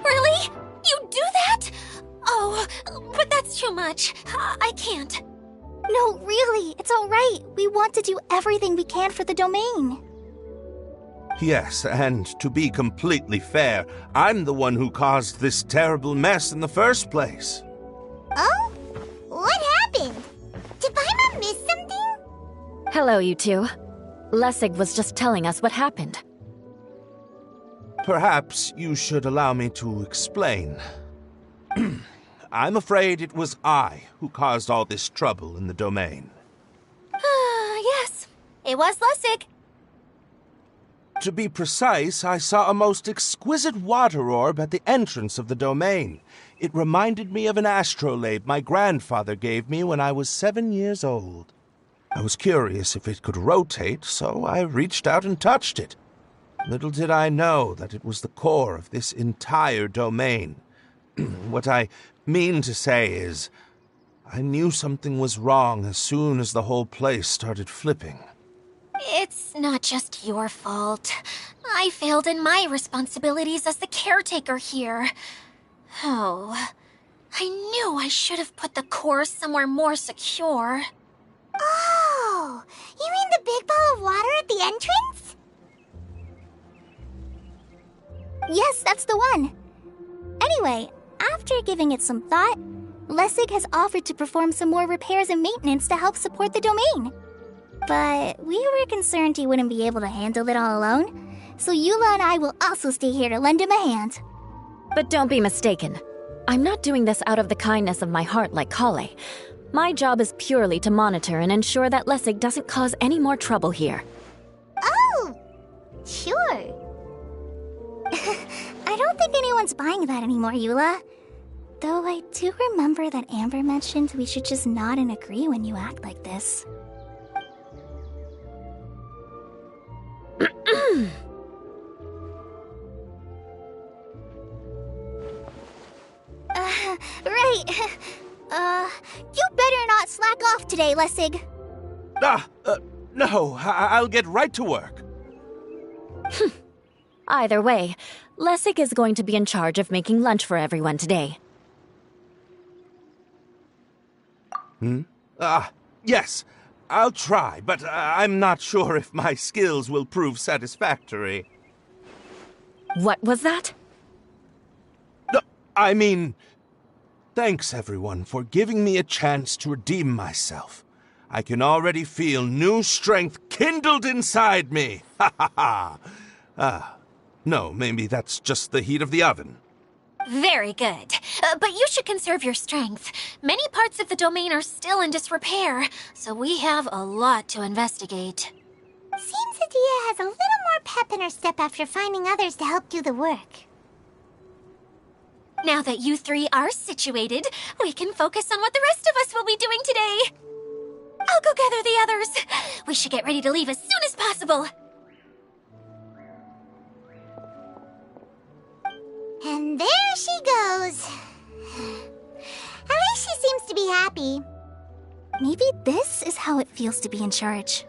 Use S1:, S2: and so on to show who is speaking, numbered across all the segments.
S1: Really? You do that? Oh, but that's too much. I can't.
S2: No, really, it's all right. We want to do everything we can for the domain.
S3: Yes, and to be completely fair, I'm the one who caused this terrible mess in the first place.
S4: Oh? What happened? Did Paimon miss something?
S5: Hello, you two. Lessig was just telling us what happened.
S3: Perhaps you should allow me to explain. I'm afraid it was I who caused all this trouble in the domain.
S1: Yes, it was Lessig.
S3: To be precise, I saw a most exquisite water orb at the entrance of the domain. It reminded me of an astrolabe my grandfather gave me when I was 7 years old. I was curious if it could rotate, so I reached out and touched it. Little did I know that it was the core of this entire domain. What I mean to say is, I knew something was wrong as soon as the whole place started flipping.
S1: It's not just your fault. I failed in my responsibilities as the caretaker here. Oh, I knew I should have put the core somewhere more secure.
S4: Oh, you mean the big ball of water at the entrance?
S2: Yes, that's the one. Anyway, after giving it some thought, Lessig has offered to perform some more repairs and maintenance to help support the domain. But we were concerned he wouldn't be able to handle it all alone, so Eula and I will also stay here to lend him a hand.
S5: But don't be mistaken. I'm not doing this out of the kindness of my heart like Kale. My job is purely to monitor and ensure that Lessig doesn't cause any more trouble here.
S4: Oh, sure.
S2: I don't think anyone's buying that anymore, Eula. Though I do remember that Amber mentioned we should just nod and agree when you act like this. Right. You better not slack off today, Lessig.
S3: No, I'll get right to work.
S5: Either way, Lessig is going to be in charge of making lunch for everyone today.
S3: Yes, I'll try, but I'm not sure if my skills will prove satisfactory.
S5: What was that?
S3: No, I mean, thanks everyone for giving me a chance to redeem myself. I can already feel new strength kindled inside me. Ha ha ha. No, maybe that's just the heat of the oven.
S1: Very good. But you should conserve your strength. Many parts of the domain are still in disrepair, so we have a lot to investigate.
S4: Seems Idyia has a little more pep in her step after finding others to help do the work.
S1: Now that you three are situated, we can focus on what the rest of us will be doing today. I'll go gather the others. We should get ready to leave as soon as possible.
S4: And there she goes. At least she seems to be happy.
S2: Maybe this is how it feels to be in charge.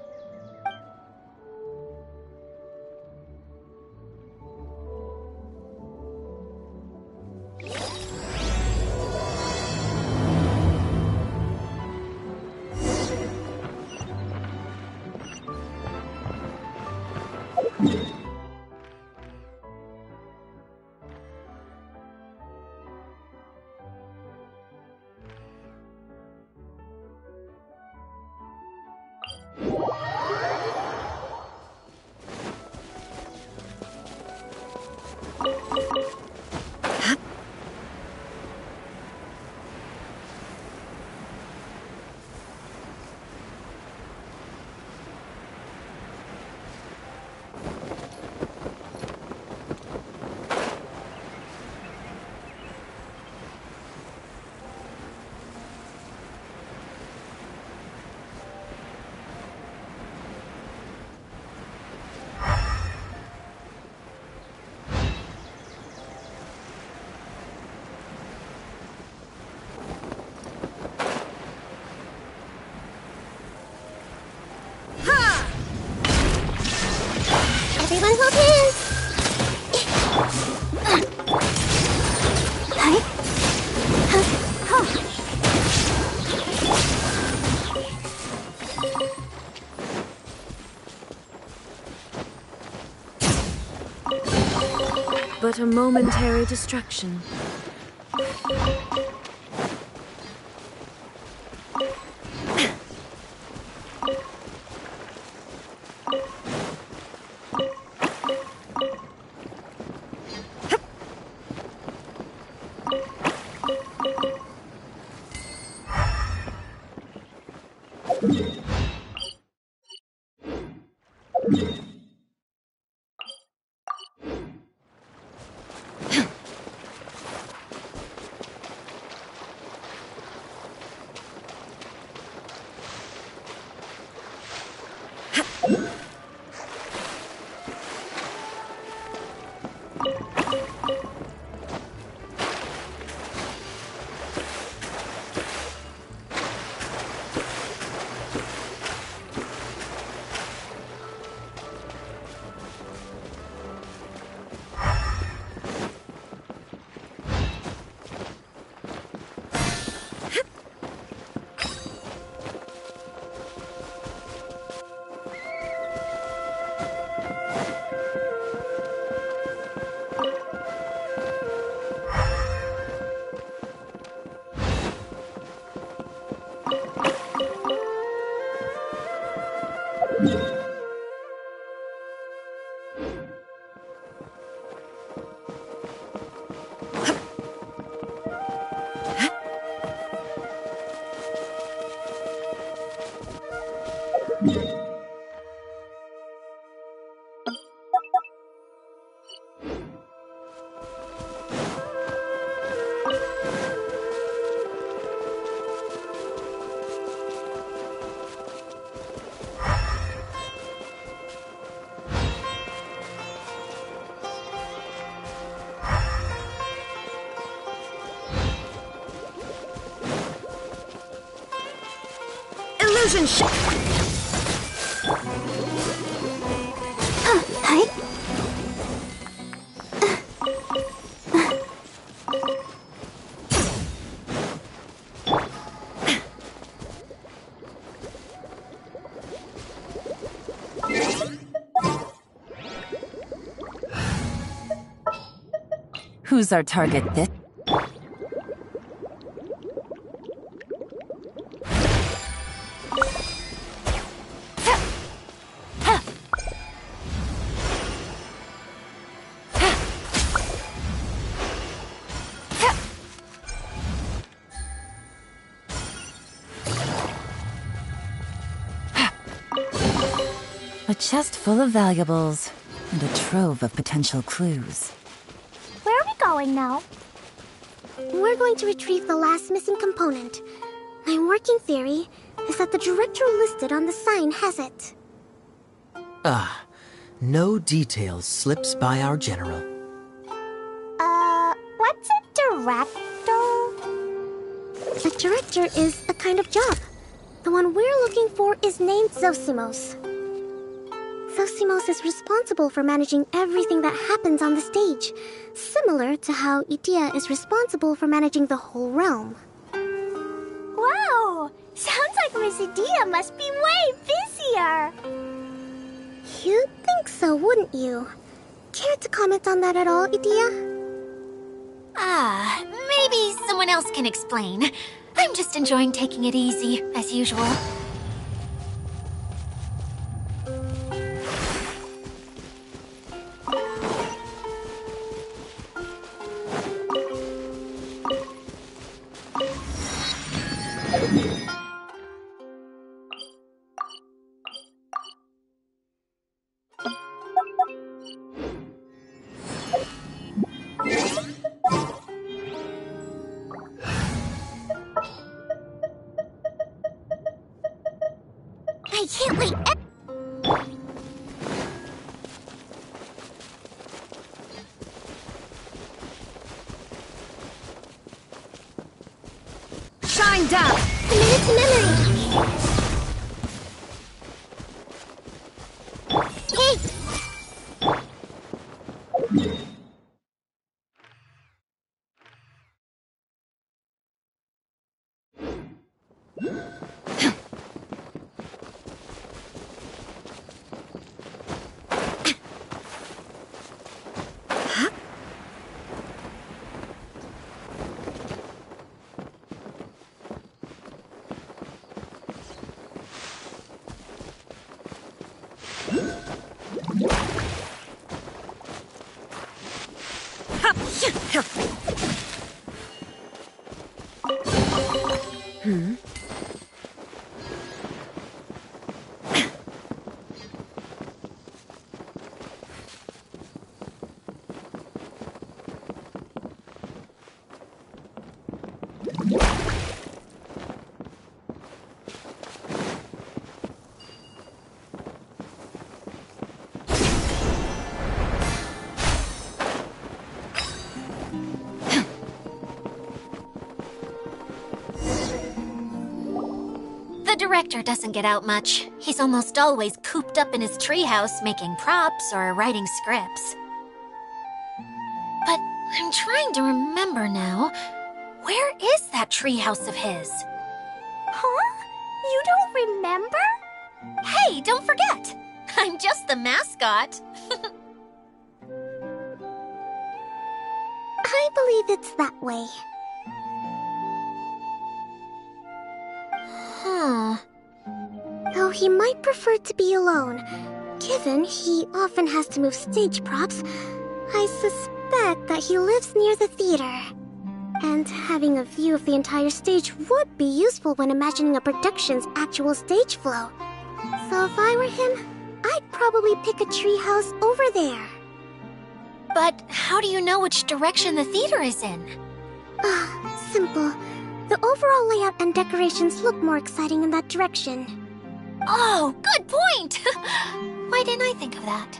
S4: Everyone hold hands!
S5: But a momentary distraction. Illusion shot!
S6: Who's our target this? A chest full of valuables, and a trove of potential clues.
S4: Where are we going now? We're going to retrieve the last missing component. My working theory is that the director listed on the sign has it.
S7: No detail slips by our general.
S4: What's a director? A director is a kind of job. The one we're looking for is named Zosimos. Zosimos is responsible for managing everything that happens on the stage, similar to how Idyia is responsible for managing the whole realm.
S2: Wow! Sounds like Miss Idyia must be way busier!
S4: You'd think so, wouldn't you? Care to comment on that at all, Idyia?
S1: Maybe someone else can explain. I'm just enjoying taking it easy, as usual. I can't wait.
S5: Shine down!
S4: Commit it to memory! Hey!
S1: The director doesn't get out much. He's almost always cooped up in his treehouse making props or writing scripts. But I'm trying to remember now. Where is that treehouse of his?
S2: Huh? You don't remember?
S1: Hey, don't forget! I'm just the mascot.
S4: I believe it's that way.
S1: Huh.
S4: Though he might prefer to be alone, given he often has to move stage props, I suspect that he lives near the theater. And having a view of the entire stage would be useful when imagining a production's actual stage flow. So if I were him, I'd probably pick a treehouse over there.
S1: But how do you know which direction the theater is in?
S4: Simple. The overall layout and decorations look more exciting in that direction.
S1: Oh, good point! Why didn't I think of that?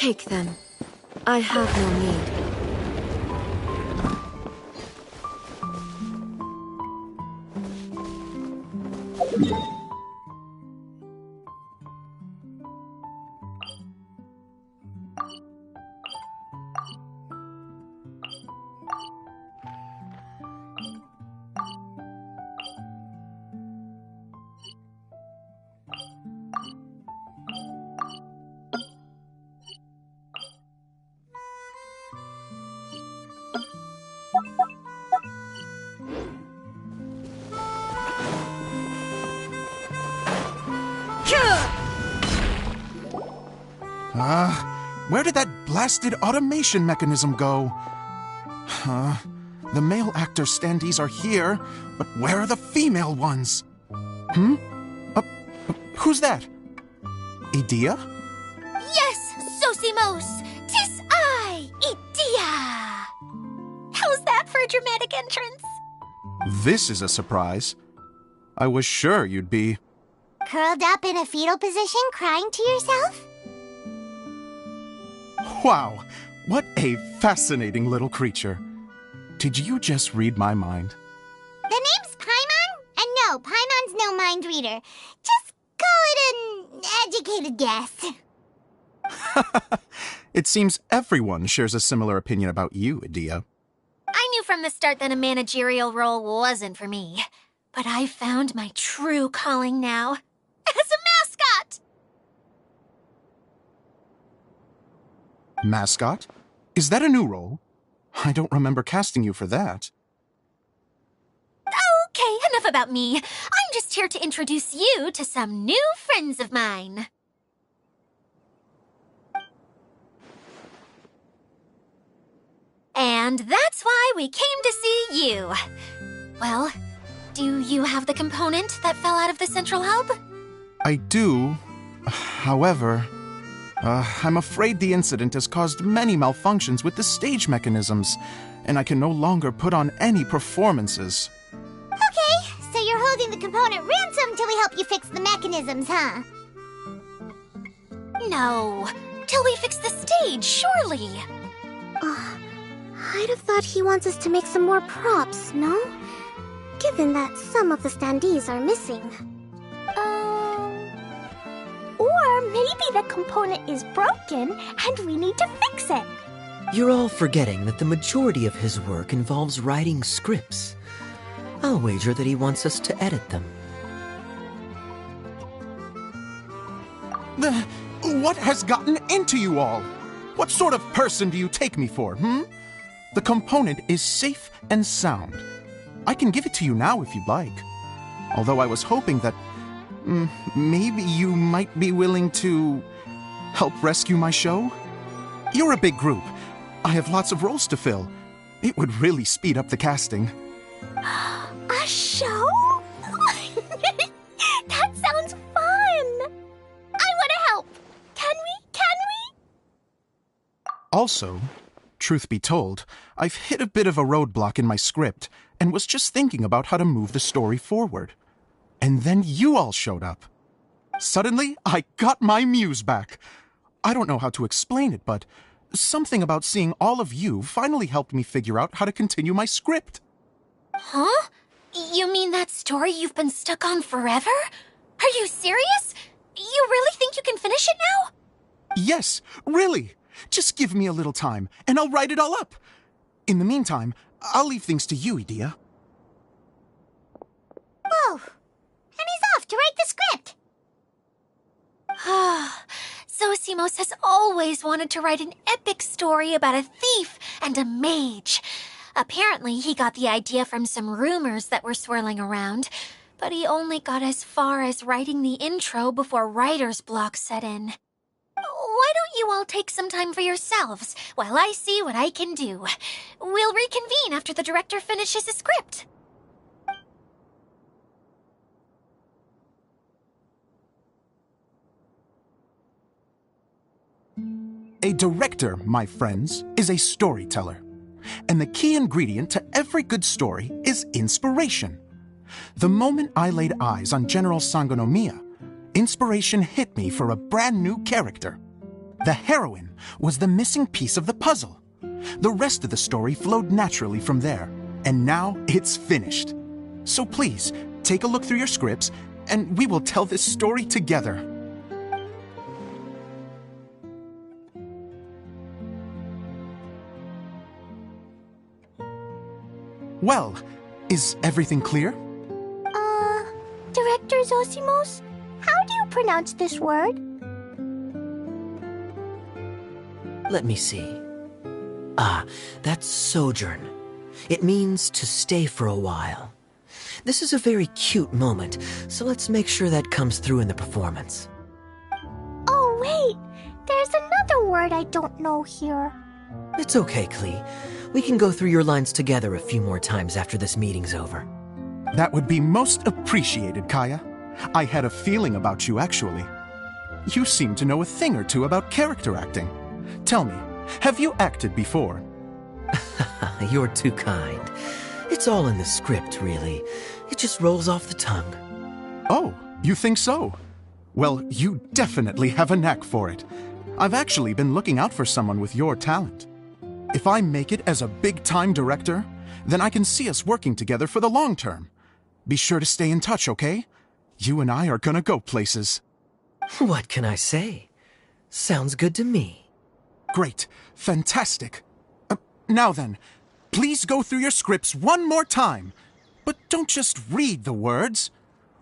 S5: Take them. I have no need.
S8: Where did that blasted automation mechanism go? The male actor standees are here, but where are the female ones? Who's that? Idyia?
S1: Yes, Sosimos! 'Tis I, Idyia! How's that for a dramatic entrance?
S8: This is a surprise. I was sure you'd be...
S2: Curled up in a fetal position, crying to yourself?
S8: Wow, what a fascinating little creature. Did you just read my mind?
S2: The name's Paimon? And no, Paimon's no mind reader. Just call it an educated guess.
S8: It seems everyone shares a similar opinion about you, Idyia.
S1: I knew from the start that a managerial role wasn't for me. But I found my true calling now. As a mascot!
S8: Mascot? Is that a new role? I don't remember casting you for that.
S1: Okay, enough about me. I'm just here to introduce you to some new friends of mine. And that's why we came to see you. Well, do you have the component that fell out of the central hub?
S8: I do. However, I'm afraid the incident has caused many malfunctions with the stage mechanisms, and I can no longer put on any performances.
S2: Okay, so you're holding the component ransom till we help you fix the mechanisms, huh?
S1: No, till we fix the stage, surely.
S4: I'd have thought he wants us to make some more props, no? Given that some of the standees are missing.
S2: Or maybe the component is broken and we need to fix it.
S7: You're all forgetting that the majority of his work involves writing scripts. I'll wager that he wants us to edit them.
S8: What has gotten into you all? What sort of person do you take me for, The component is safe and sound. I can give it to you now if you'd like. Although I was hoping that maybe you might be willing to help rescue my show? You're a big group. I have lots of roles to fill. It would really speed up the casting.
S2: A show? That sounds fun! I want to help! Can we?
S8: Also, truth be told, I've hit a bit of a roadblock in my script and was just thinking about how to move the story forward. And then you all showed up. Suddenly, I got my muse back. I don't know how to explain it, but something about seeing all of you finally helped me figure out how to continue my script.
S1: Huh? You mean that story you've been stuck on forever? Are you serious? You really think you can finish it now?
S8: Yes, really. Just give me a little time, and I'll write it all up. In the meantime, I'll leave things to you, Idyia.
S2: Whoa! And he's off to write the script!
S1: Sosimos has always wanted to write an epic story about a thief and a mage. Apparently, he got the idea from some rumors that were swirling around, but he only got as far as writing the intro before writer's block set in. Why don't you all take some time for yourselves while I see what I can do? We'll reconvene after the director finishes his script.
S8: A director, my friends, is a storyteller. And the key ingredient to every good story is inspiration. The moment I laid eyes on General Sangonomiya, inspiration hit me for a brand new character. The heroine was the missing piece of the puzzle. The rest of the story flowed naturally from there, and now it's finished. So please, take a look through your scripts, and we will tell this story together. Well, is everything clear?
S2: Director Zosimos, how do you pronounce this word?
S7: Let me see. Ah, that's sojourn. It means to stay for a while. This is a very cute moment, so let's make sure that comes through in the performance.
S2: Oh, wait! There's another word I don't know here.
S7: It's okay, Klee. We can go through your lines together a few more times after this meeting's over.
S8: That would be most appreciated, Kaya. I had a feeling about you, actually. You seem to know a thing or two about character acting. Tell me, have you acted before?
S7: You're too kind. It's all in the script, really. It just rolls off the tongue.
S8: Oh, you think so? Well, you definitely have a knack for it. I've actually been looking out for someone with your talent. If I make it as a big-time director, then I can see us working together for the long term. Be sure to stay in touch, okay? You and I are gonna go places.
S7: What can I say? Sounds good to me.
S8: Great. Fantastic. Now then, please go through your scripts one more time. But don't just read the words.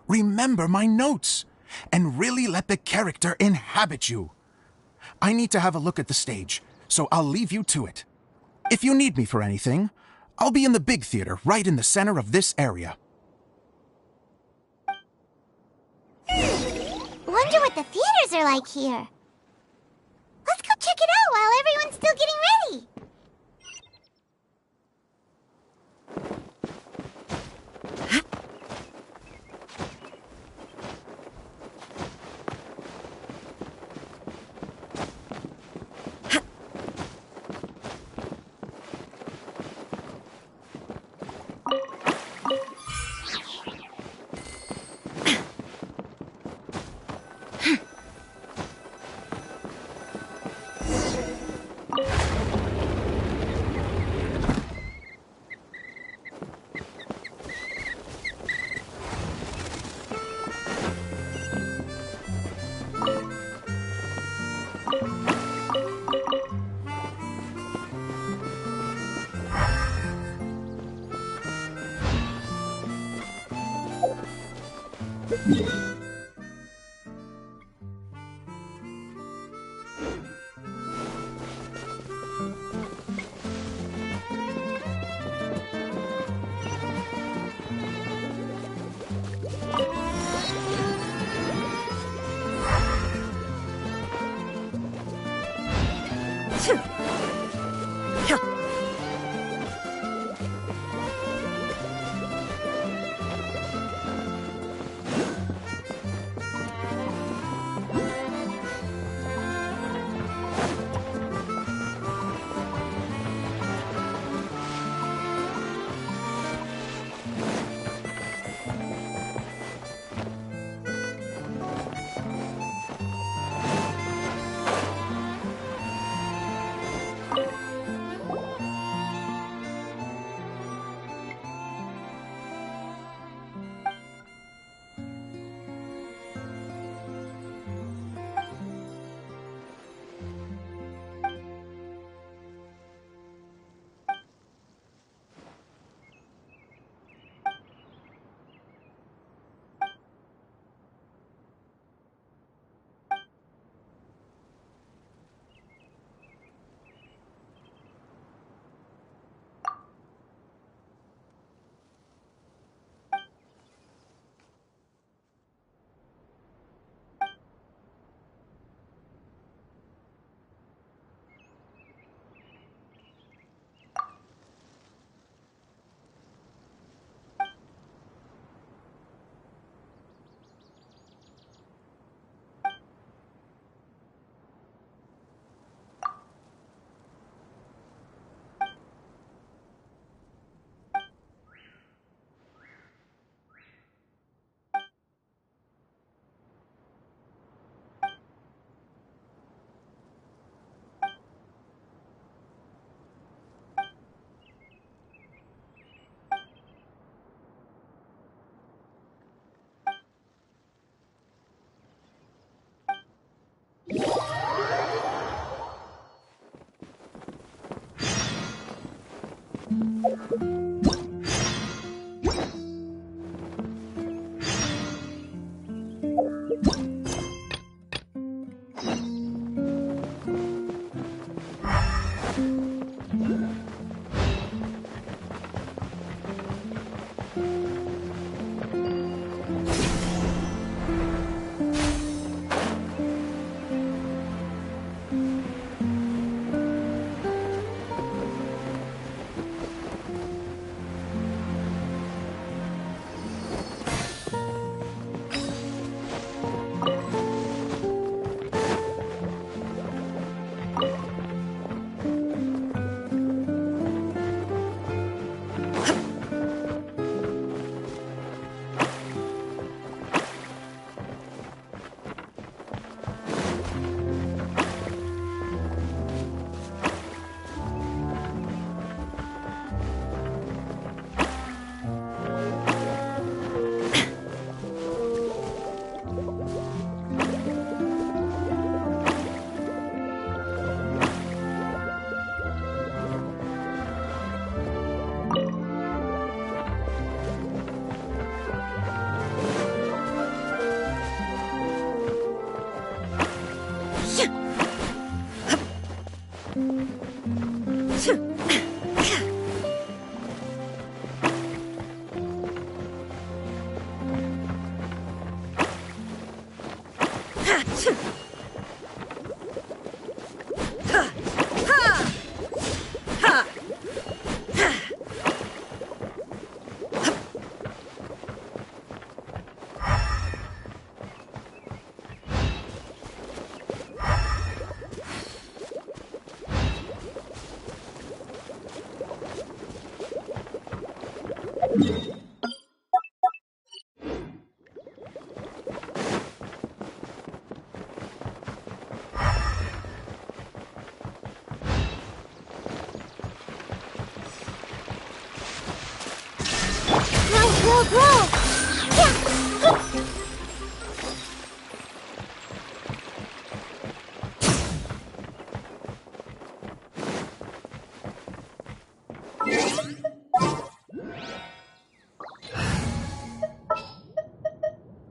S8: Remember my notes, and really let the character inhabit you. I need to have a look at the stage, so I'll leave you to it. If you need me for anything, I'll be in the big theater right in the center of this area.
S4: Wonder what the theaters are like here. Let's go check it out while everyone's still getting ready.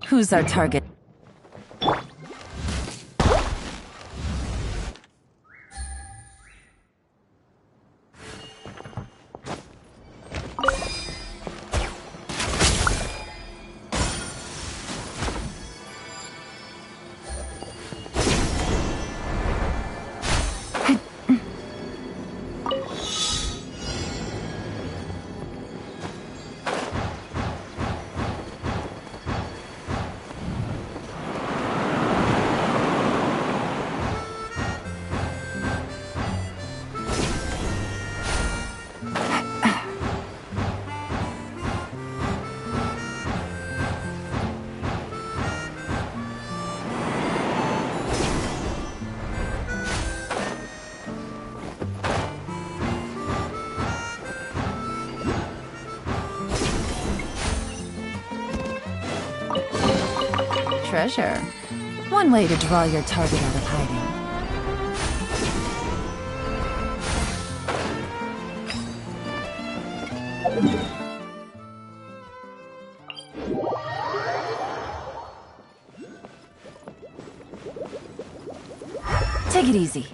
S6: Who's our target? Treasure. One way to draw your target out of hiding. Take it easy.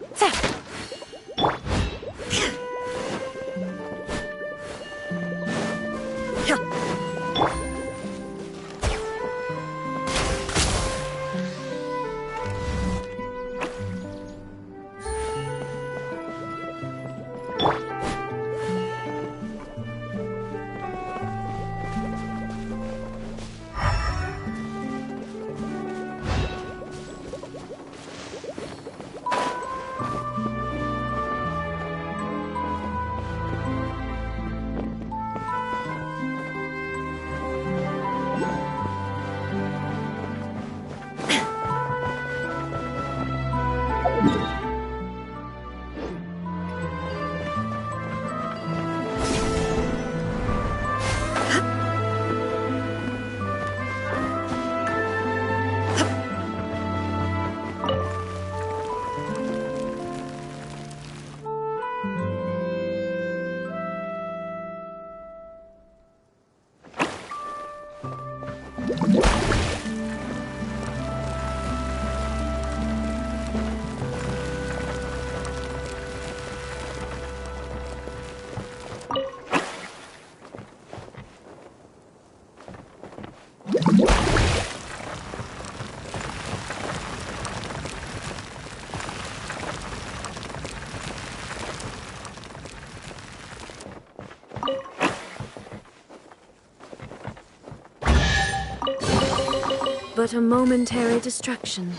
S5: but a momentary distraction.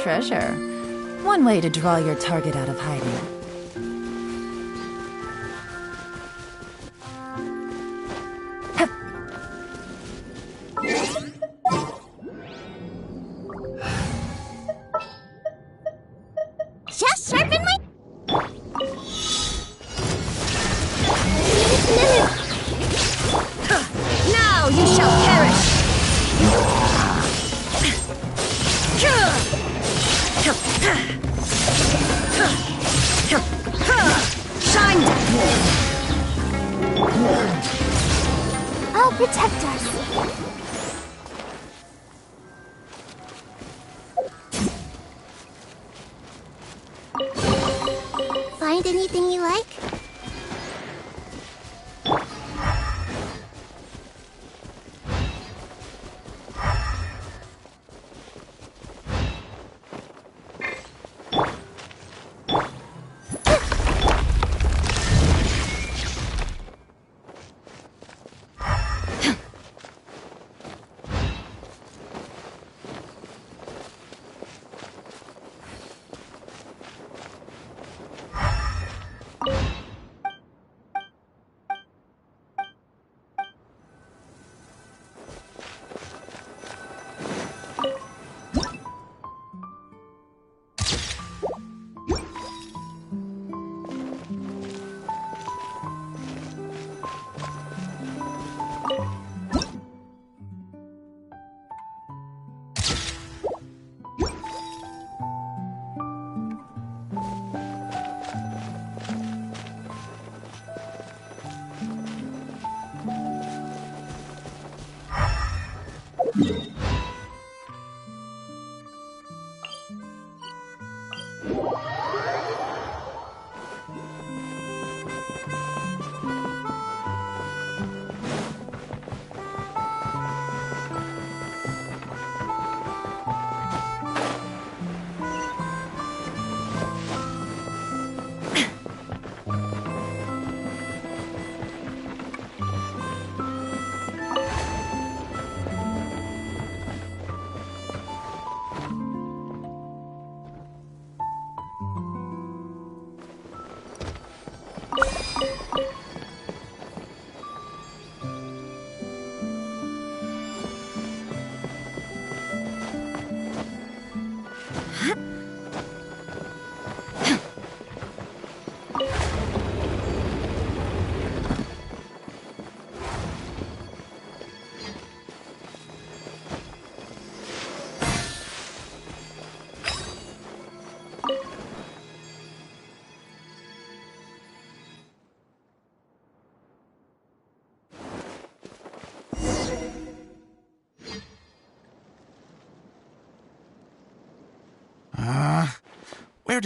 S6: Treasure. One way to draw your target out of hiding.
S2: Just sharpen my...
S5: Now you shall perish! Shine!
S2: I'll protect us. Find anything you like?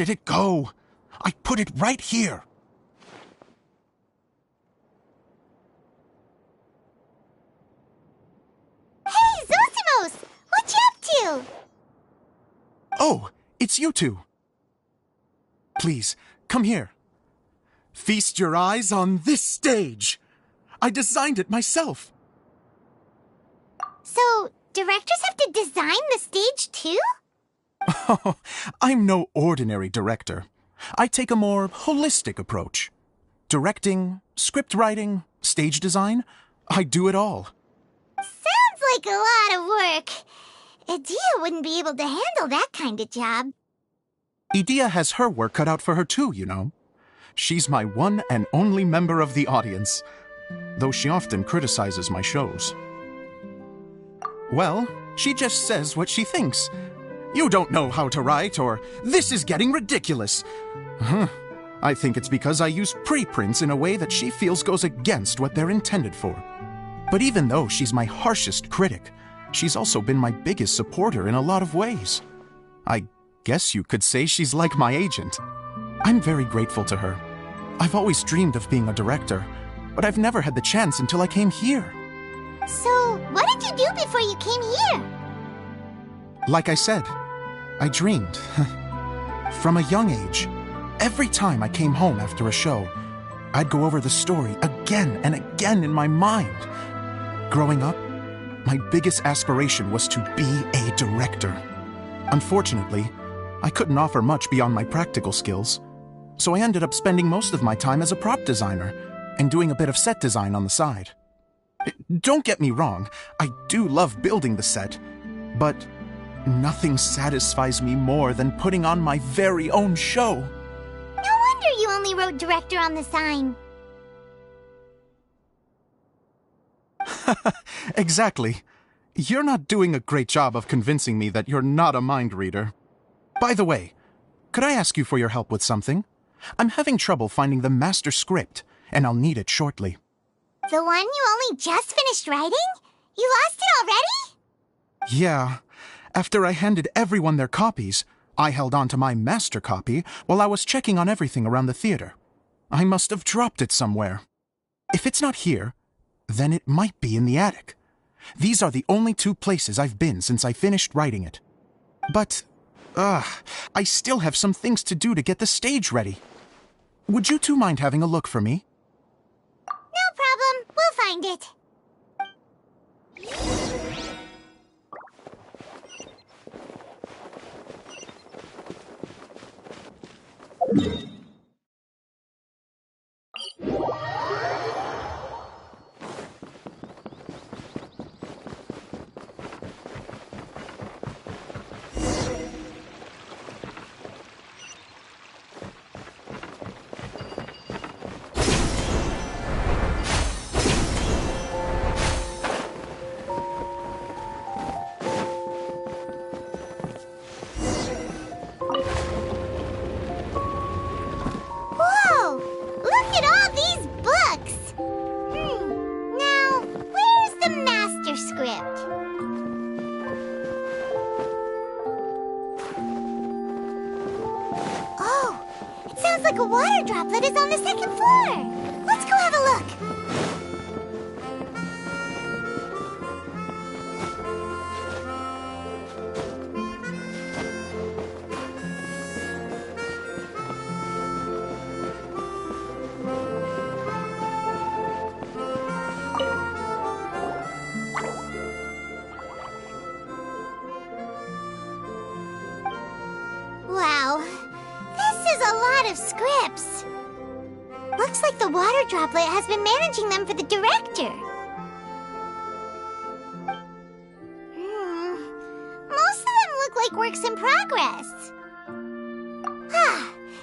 S8: did it go? I put it right here.
S2: Hey, Zosimos! What you up to?
S8: Oh, it's you two. Please, come here. Feast your eyes on this stage. I designed it myself.
S2: So, directors have to design the stage too?
S8: Oh, I'm no ordinary director. I take a more holistic approach. Directing, script writing, stage design, I do it all.
S2: Sounds like a lot of work. Idyia wouldn't be able to handle that kind of job.
S8: Idyia has her work cut out for her too, you know. She's my one and only member of the audience, though she often criticizes my shows. Well, she just says what she thinks. You don't know how to write, or this is getting ridiculous. I think it's because I use preprints in a way that she feels goes against what they're intended for. But even though she's my harshest critic, she's also been my biggest supporter in a lot of ways. I guess you could say she's like my agent. I'm very grateful to her. I've always dreamed of being a director, but I've never had the chance until I came here.
S2: So, what did you do before you came here?
S8: Like I said, I dreamed. From a young age, every time I came home after a show, I'd go over the story again and again in my mind. Growing up, my biggest aspiration was to be a director. Unfortunately, I couldn't offer much beyond my practical skills, so I ended up spending most of my time as a prop designer and doing a bit of set design on the side. Don't get me wrong, I do love building the set, but nothing satisfies me more than putting on my very own show.
S2: No wonder you only wrote director on the sign.
S8: Exactly. You're not doing a great job of convincing me that you're not a mind reader. By the way, could I ask you for your help with something? I'm having trouble finding the master script, and I'll need it shortly.
S2: The one you only just finished writing? You lost it already?
S8: Yeah. After I handed everyone their copies, I held on to my master copy while I was checking on everything around the theater. I must have dropped it somewhere. If it's not here, then it might be in the attic. These are the only two places I've been since I finished writing it. But, I still have some things to do to get the stage ready. Would you two mind having a look for me?
S2: No problem. We'll find it. Whoa! Look at all these books! Now, where's the master script? Oh, it sounds like a water droplet is on the second floor. Let's go have a look. Wow, this is a lot of scripts. Looks like the water droplet has been managing them for the director. Most of them look like works in progress.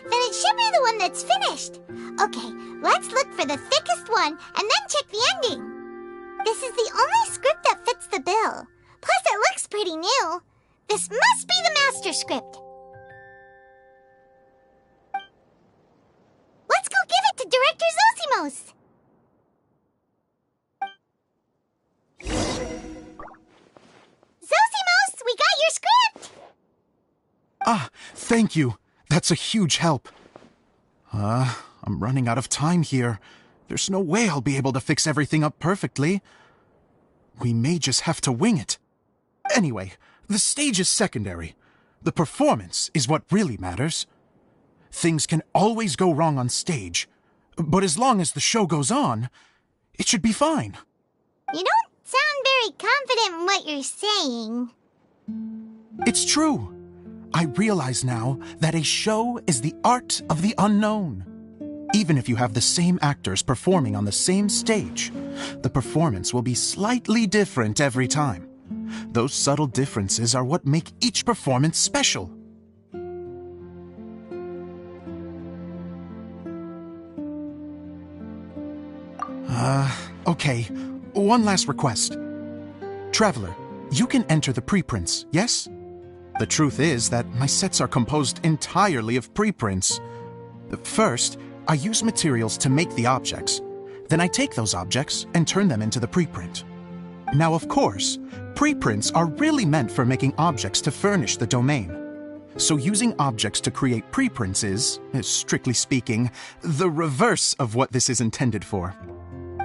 S2: Then it should be the one that's finished. Okay, let's look for the thickest one and then check the ending. This is the only script that fits the bill. Plus, it looks pretty new. This must be the master script. Let's go give it to Director Zosimos! Zosimos, we got your script!
S8: Ah, thank you. That's a huge help. I'm running out of time here. There's no way I'll be able to fix everything up perfectly. We may just have to wing it. Anyway, the stage is secondary. The performance is what really matters. Things can always go wrong on stage, but as long as the show goes on, it should be fine.
S4: You don't sound very confident in what you're saying.
S8: It's true. I realize now that a show is the art of the unknown. Even if you have the same actors performing on the same stage, the performance will be slightly different every time. Those subtle differences are what make each performance special. Okay. One last request. Traveler, you can enter the preprints, yes? The truth is that my sets are composed entirely of preprints. First, I use materials to make the objects. Then I take those objects and turn them into the preprint. Now, of course, preprints are really meant for making objects to furnish the domain. So using objects to create preprints is, strictly speaking, the reverse of what this is intended for.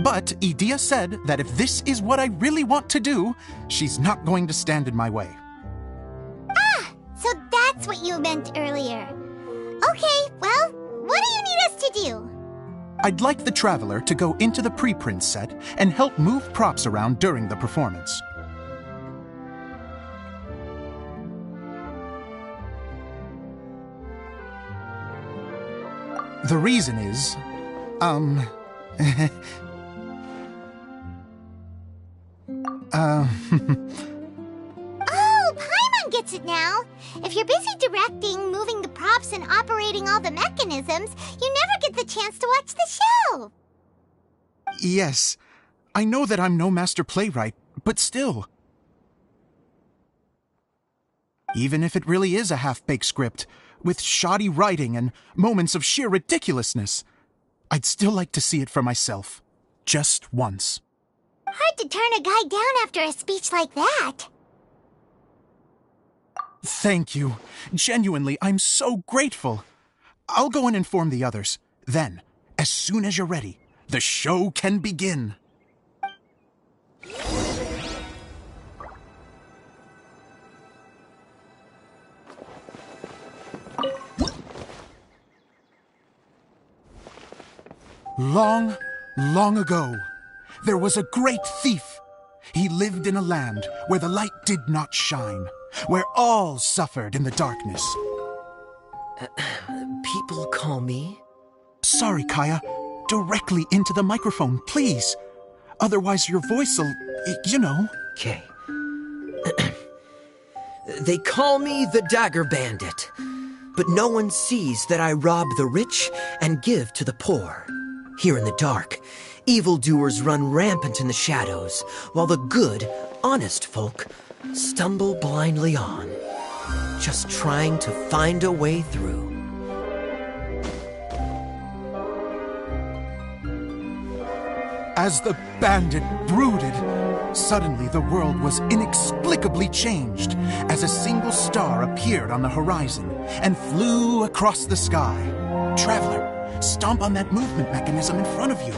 S8: But Idyia said that if this is what I really want to do, she's not going to stand in my way.
S4: So that's what you meant earlier. Okay, well, what do you need us to do?
S8: I'd like the Traveler to go into the preprint set and help move props around during the performance. The reason is,
S4: Oh, Paimon gets it now. If you're busy directing, moving the props, and operating all the mechanisms, you never get the chance to watch the show.
S8: Yes, I know that I'm no master playwright, but still. Even if it really is a half-baked script, with shoddy writing and moments of sheer ridiculousness, I'd still like to see it for myself. Just once.
S4: Hard to turn a guy down after a speech like that.
S8: Thank you. Genuinely, I'm so grateful. I'll go and inform the others. Then, as soon as you're ready, the show can begin. Long, long ago, there was a great thief. He lived in a land where the light did not shine, where all suffered in the darkness.
S7: People call me?
S8: Sorry, Kaya. Directly into the microphone, please. Otherwise your voice'll, you know.
S7: Okay. They call me the Dagger Bandit, but no one sees that I rob the rich and give to the poor. Here in the dark, evildoers run rampant in the shadows, while the good, honest folk stumble blindly on, just trying to find a way through.
S8: As the bandit brooded, suddenly the world was inexplicably changed as a single star appeared on the horizon and flew across the sky. Traveler, stomp on that movement mechanism in front of you.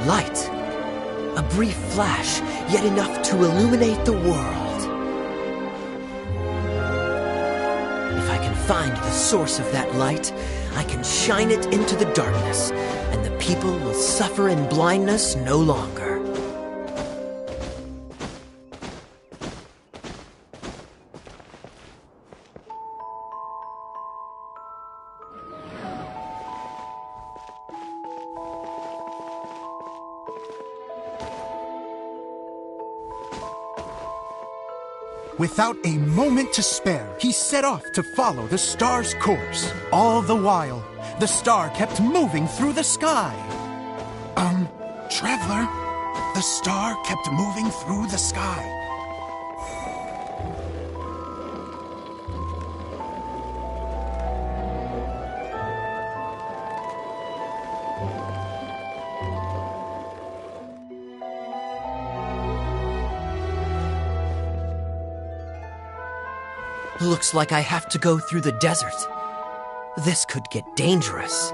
S7: Light. A brief flash, yet enough to illuminate the world. If I can find the source of that light, I can shine it into the darkness, and the people will suffer in blindness no longer.
S8: Without a moment to spare, he set off to follow the star's course. All the while, the star kept moving through the sky. Traveler, the star kept moving through the sky.
S7: Looks like I have to go through the desert. This could get dangerous.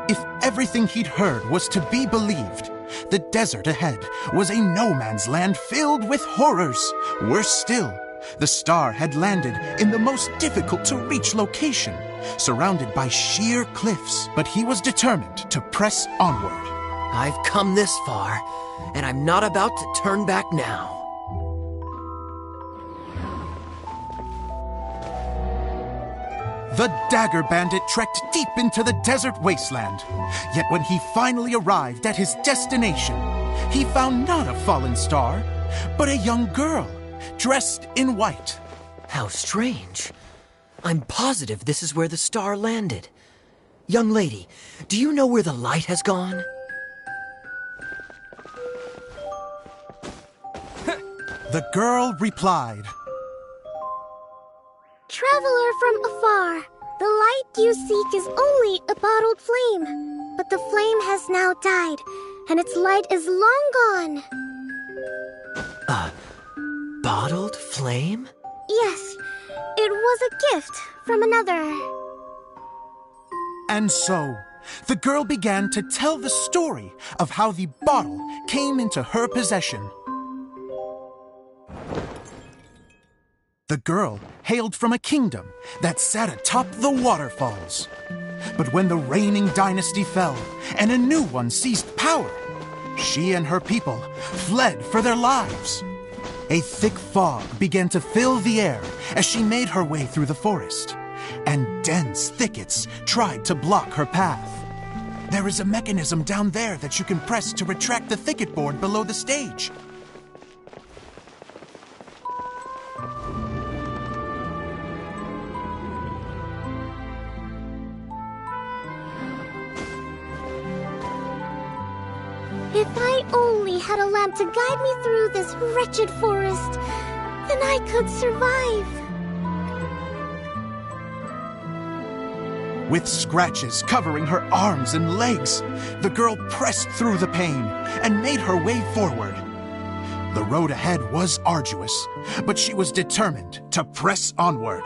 S8: If everything he'd heard was to be believed, the desert ahead was a no-man's land filled with horrors. Worse still, the star had landed in the most difficult-to-reach location, surrounded by sheer cliffs, but he was determined to press onward.
S7: I've come this far, and I'm not about to turn back now.
S8: The Dagger Bandit trekked deep into the desert wasteland. Yet when he finally arrived at his destination, he found not a fallen star, but a young girl, dressed in white.
S7: How strange. I'm positive this is where the star landed. Young lady, do you know where the light has gone?
S8: The girl replied,
S4: Traveler from afar, the light you seek is only a bottled flame. But the flame has now died, and its light is long gone.
S7: Bottled flame?
S4: Yes, it was a gift from another.
S8: And so, the girl began to tell the story of how the bottle came into her possession. The girl hailed from a kingdom that sat atop the waterfalls. But when the reigning dynasty fell and a new one seized power, she and her people fled for their lives. A thick fog began to fill the air as she made her way through the forest, and dense thickets tried to block her path. There is a mechanism down there that you can press to retract the thicket board below the stage.
S4: If I only had a lamp to guide me through this wretched forest, then I could survive.
S8: With scratches covering her arms and legs, the girl pressed through the pain and made her way forward. The road ahead was arduous, but she was determined to press onward.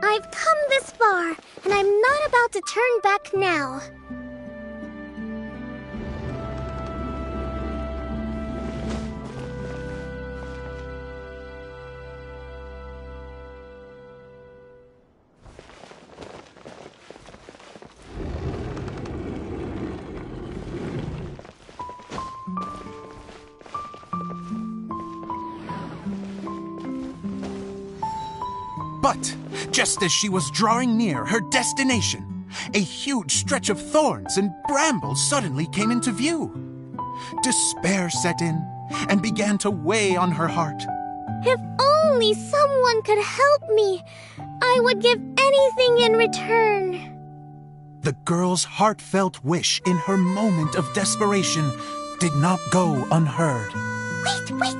S4: I've come this far, and I'm not about to turn back now.
S8: But just as she was drawing near her destination, a huge stretch of thorns and brambles suddenly came into view. Despair set in and began to weigh on her heart.
S4: If only someone could help me, I would give anything in return.
S8: The girl's heartfelt wish in her moment of desperation did not go unheard.
S4: Wait!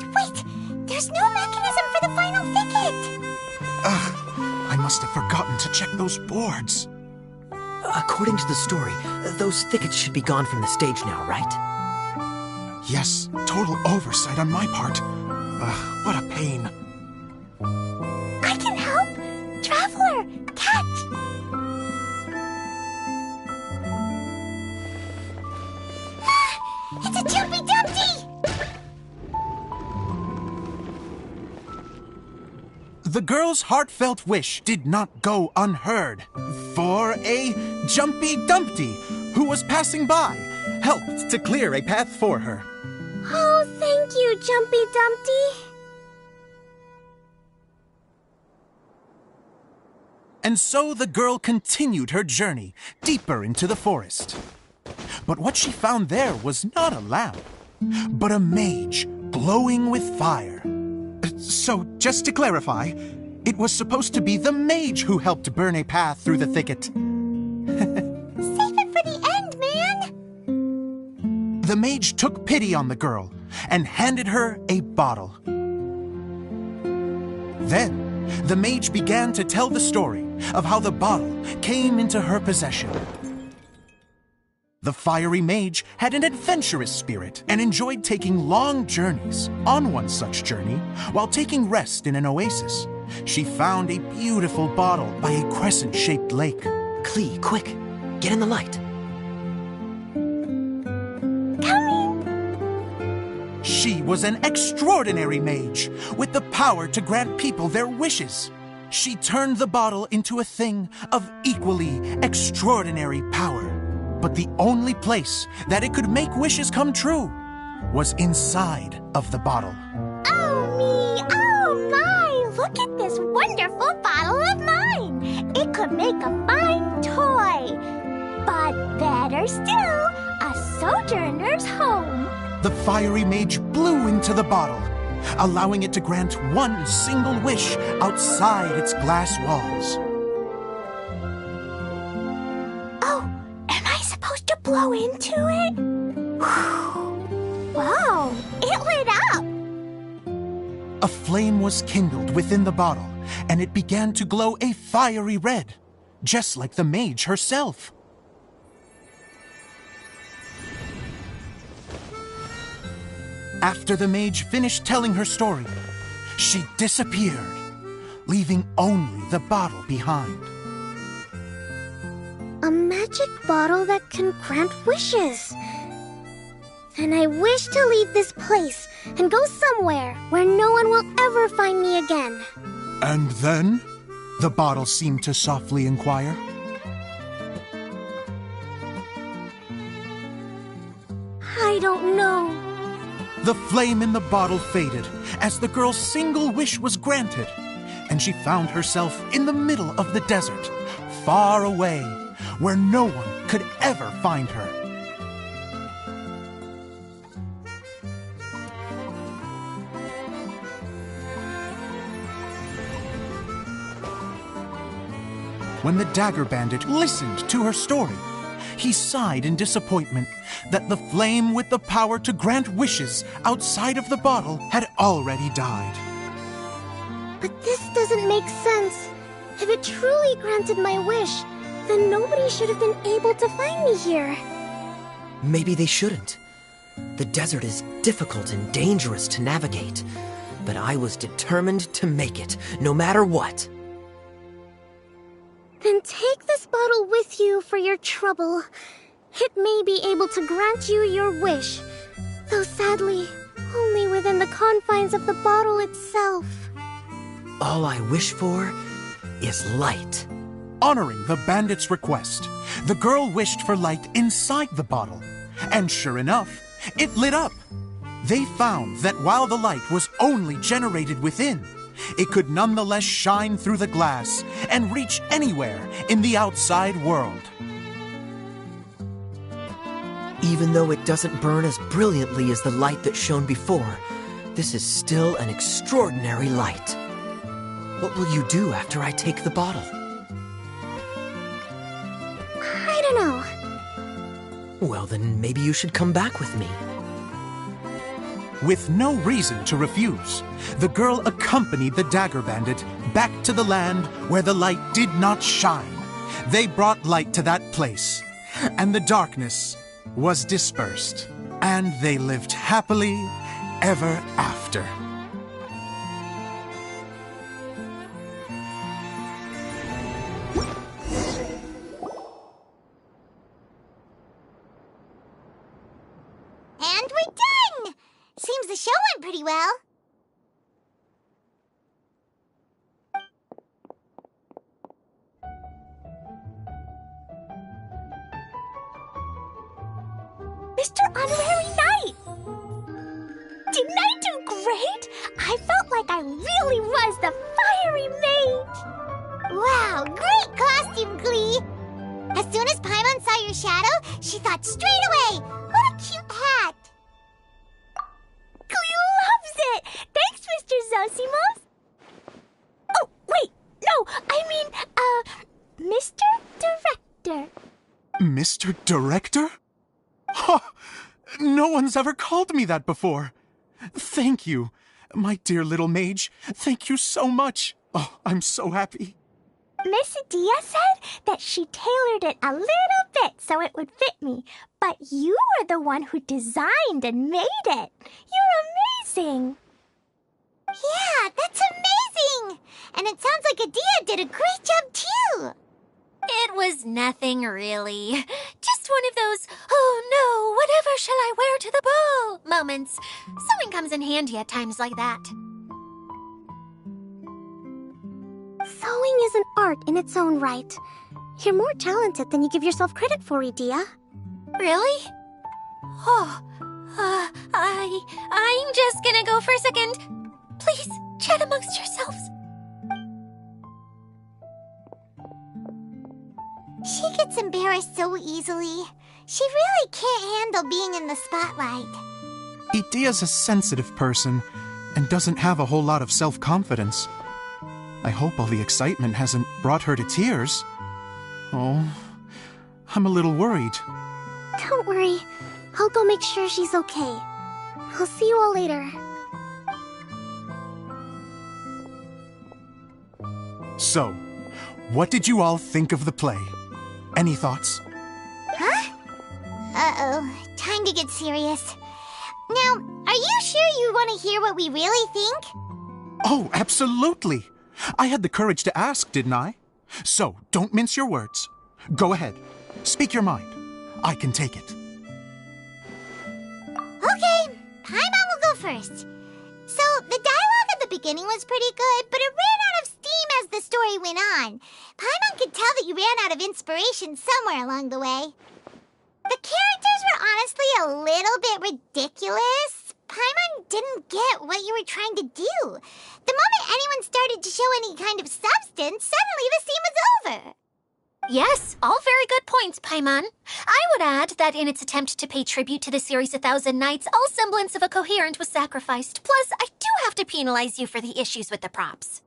S4: There's no mechanism for the final thicket!
S8: I must have forgotten to check those boards.
S7: According to the story, those thickets should be gone from the stage now, right?
S8: Yes, total oversight on my part. What a pain.
S4: I can help! Traveler, catch! It's a Jumpy Dumpty!
S8: The girl's heartfelt wish did not go unheard, for a Jumpy Dumpty who was passing by helped to clear a path for her.
S4: Oh, thank you, Jumpy Dumpty.
S8: And so the girl continued her journey deeper into the forest. But what she found there was not a lamp, but a mage glowing with fire. So, just to clarify, it was supposed to be the mage who helped burn a path through the thicket.
S4: Save it for the end, man!
S8: The mage took pity on the girl and handed her a bottle. Then, the mage began to tell the story of how the bottle came into her possession. The fiery mage had an adventurous spirit and enjoyed taking long journeys. On one such journey, while taking rest in an oasis, she found a beautiful bottle by a crescent-shaped lake.
S7: Klee, quick! Get in the light!
S8: She was an extraordinary mage, with the power to grant people their wishes. She turned the bottle into a thing of equally extraordinary power. But the only place that it could make wishes come true was inside of the bottle.
S2: Oh me! Oh my! Look at this wonderful bottle of mine! It could make a fine toy! But better still, a sojourner's home!
S8: The fiery mage blew into the bottle, allowing it to grant one single wish outside its glass walls.
S2: Oh, am I supposed to blow into it? Whoa, it lit up!
S8: A flame was kindled within the bottle, and it began to glow a fiery red, just like the mage herself. After the mage finished telling her story, she disappeared, leaving only the bottle behind.
S4: A magic bottle that can grant wishes. And I wish to leave this place and go somewhere where no one will ever find me again.
S8: And then? The bottle seemed to softly inquire.
S4: I don't know.
S8: The flame in the bottle faded as the girl's single wish was granted, and she found herself in the middle of the desert, far away, where no one could ever find her. When the Dagger Bandit listened to her story, he sighed in disappointment that the flame with the power to grant wishes outside of the bottle had already died.
S4: But this doesn't make sense. If it truly granted my wish, then nobody should have been able to find me here.
S7: Maybe they shouldn't. The desert is difficult and dangerous to navigate, but I was determined to make it, no matter what.
S4: Then take this bottle with you for your trouble. It may be able to grant you your wish, though sadly, only within the confines of the bottle itself.
S7: All I wish for is light.
S8: Honoring the bandit's request, the girl wished for light inside the bottle, and sure enough, it lit up. They found that while the light was only generated within, it could nonetheless shine through the glass and reach anywhere in the outside world.
S7: Even though it doesn't burn as brilliantly as the light that shone before, this is still an extraordinary light. What will you do after I take the bottle?
S4: I don't know.
S7: Well, then maybe you should come back with me.
S8: With no reason to refuse, the girl accompanied the Dagger Bandit back to the land where the light did not shine. They brought light to that place, and the darkness was dispersed, and they lived happily ever after.
S2: And we're done! Seems the show went pretty well. Mr. Honorary Knight! Didn't I do great? I felt like I really was the fiery mage! Wow, great costume, Klee! As soon as Paimon saw your shadow, she thought straight away, what a cute hat! Klee loves it! Thanks, Mr. Zosimos! Oh, wait, no, I mean, Mr. Director.
S8: Mr. Director? Ha! No one's ever called me that before. Thank you. My dear little mage, thank you so much. Oh, I'm so happy.
S4: Miss Idyia said that she tailored it a little bit so it would fit me, but you are the one who designed and made it. You're amazing.
S2: Yeah, that's amazing! And it sounds like Idyia did a great job too!
S1: It was nothing really. Just one of those, oh no, whatever shall I wear to the ball moments. Sewing comes in handy at times like that.
S4: Sewing is an art in its own right. You're more talented than you give yourself credit for, Idyia.
S1: Really? Oh, I'm just gonna go for a second. Please, chat amongst yourselves.
S2: She gets embarrassed so easily. She really can't handle being in the spotlight.
S8: Idyia's a sensitive person and doesn't have a whole lot of self-confidence. I hope all the excitement hasn't brought her to tears. Oh, I'm a little worried.
S4: Don't worry. I'll go make sure she's okay. I'll see you all later.
S8: So, what did you all think of the play? Any thoughts?
S2: Huh? Uh-oh, time to get serious. Now, are you sure you want to hear what we really think?
S8: Oh, absolutely. I had the courage to ask, didn't I? So, don't mince your words. Go ahead. Speak your mind. I can take it.
S2: Okay, Paimon will go first. So, the dialogue at the beginning was pretty good, but it ran out of steam as the story went on. Paimon could tell that you ran out of inspiration somewhere along the way. The characters were honestly a little bit ridiculous. Paimon didn't get what you were trying to do. The moment anyone started to show any kind of substance, suddenly the scene was over.
S1: Yes, all very good points, Paimon. I would add that in its attempt to pay tribute to the series 1,000 Nights, all semblance of a coherent was sacrificed. Plus, I do have to penalize you for the issues with the props.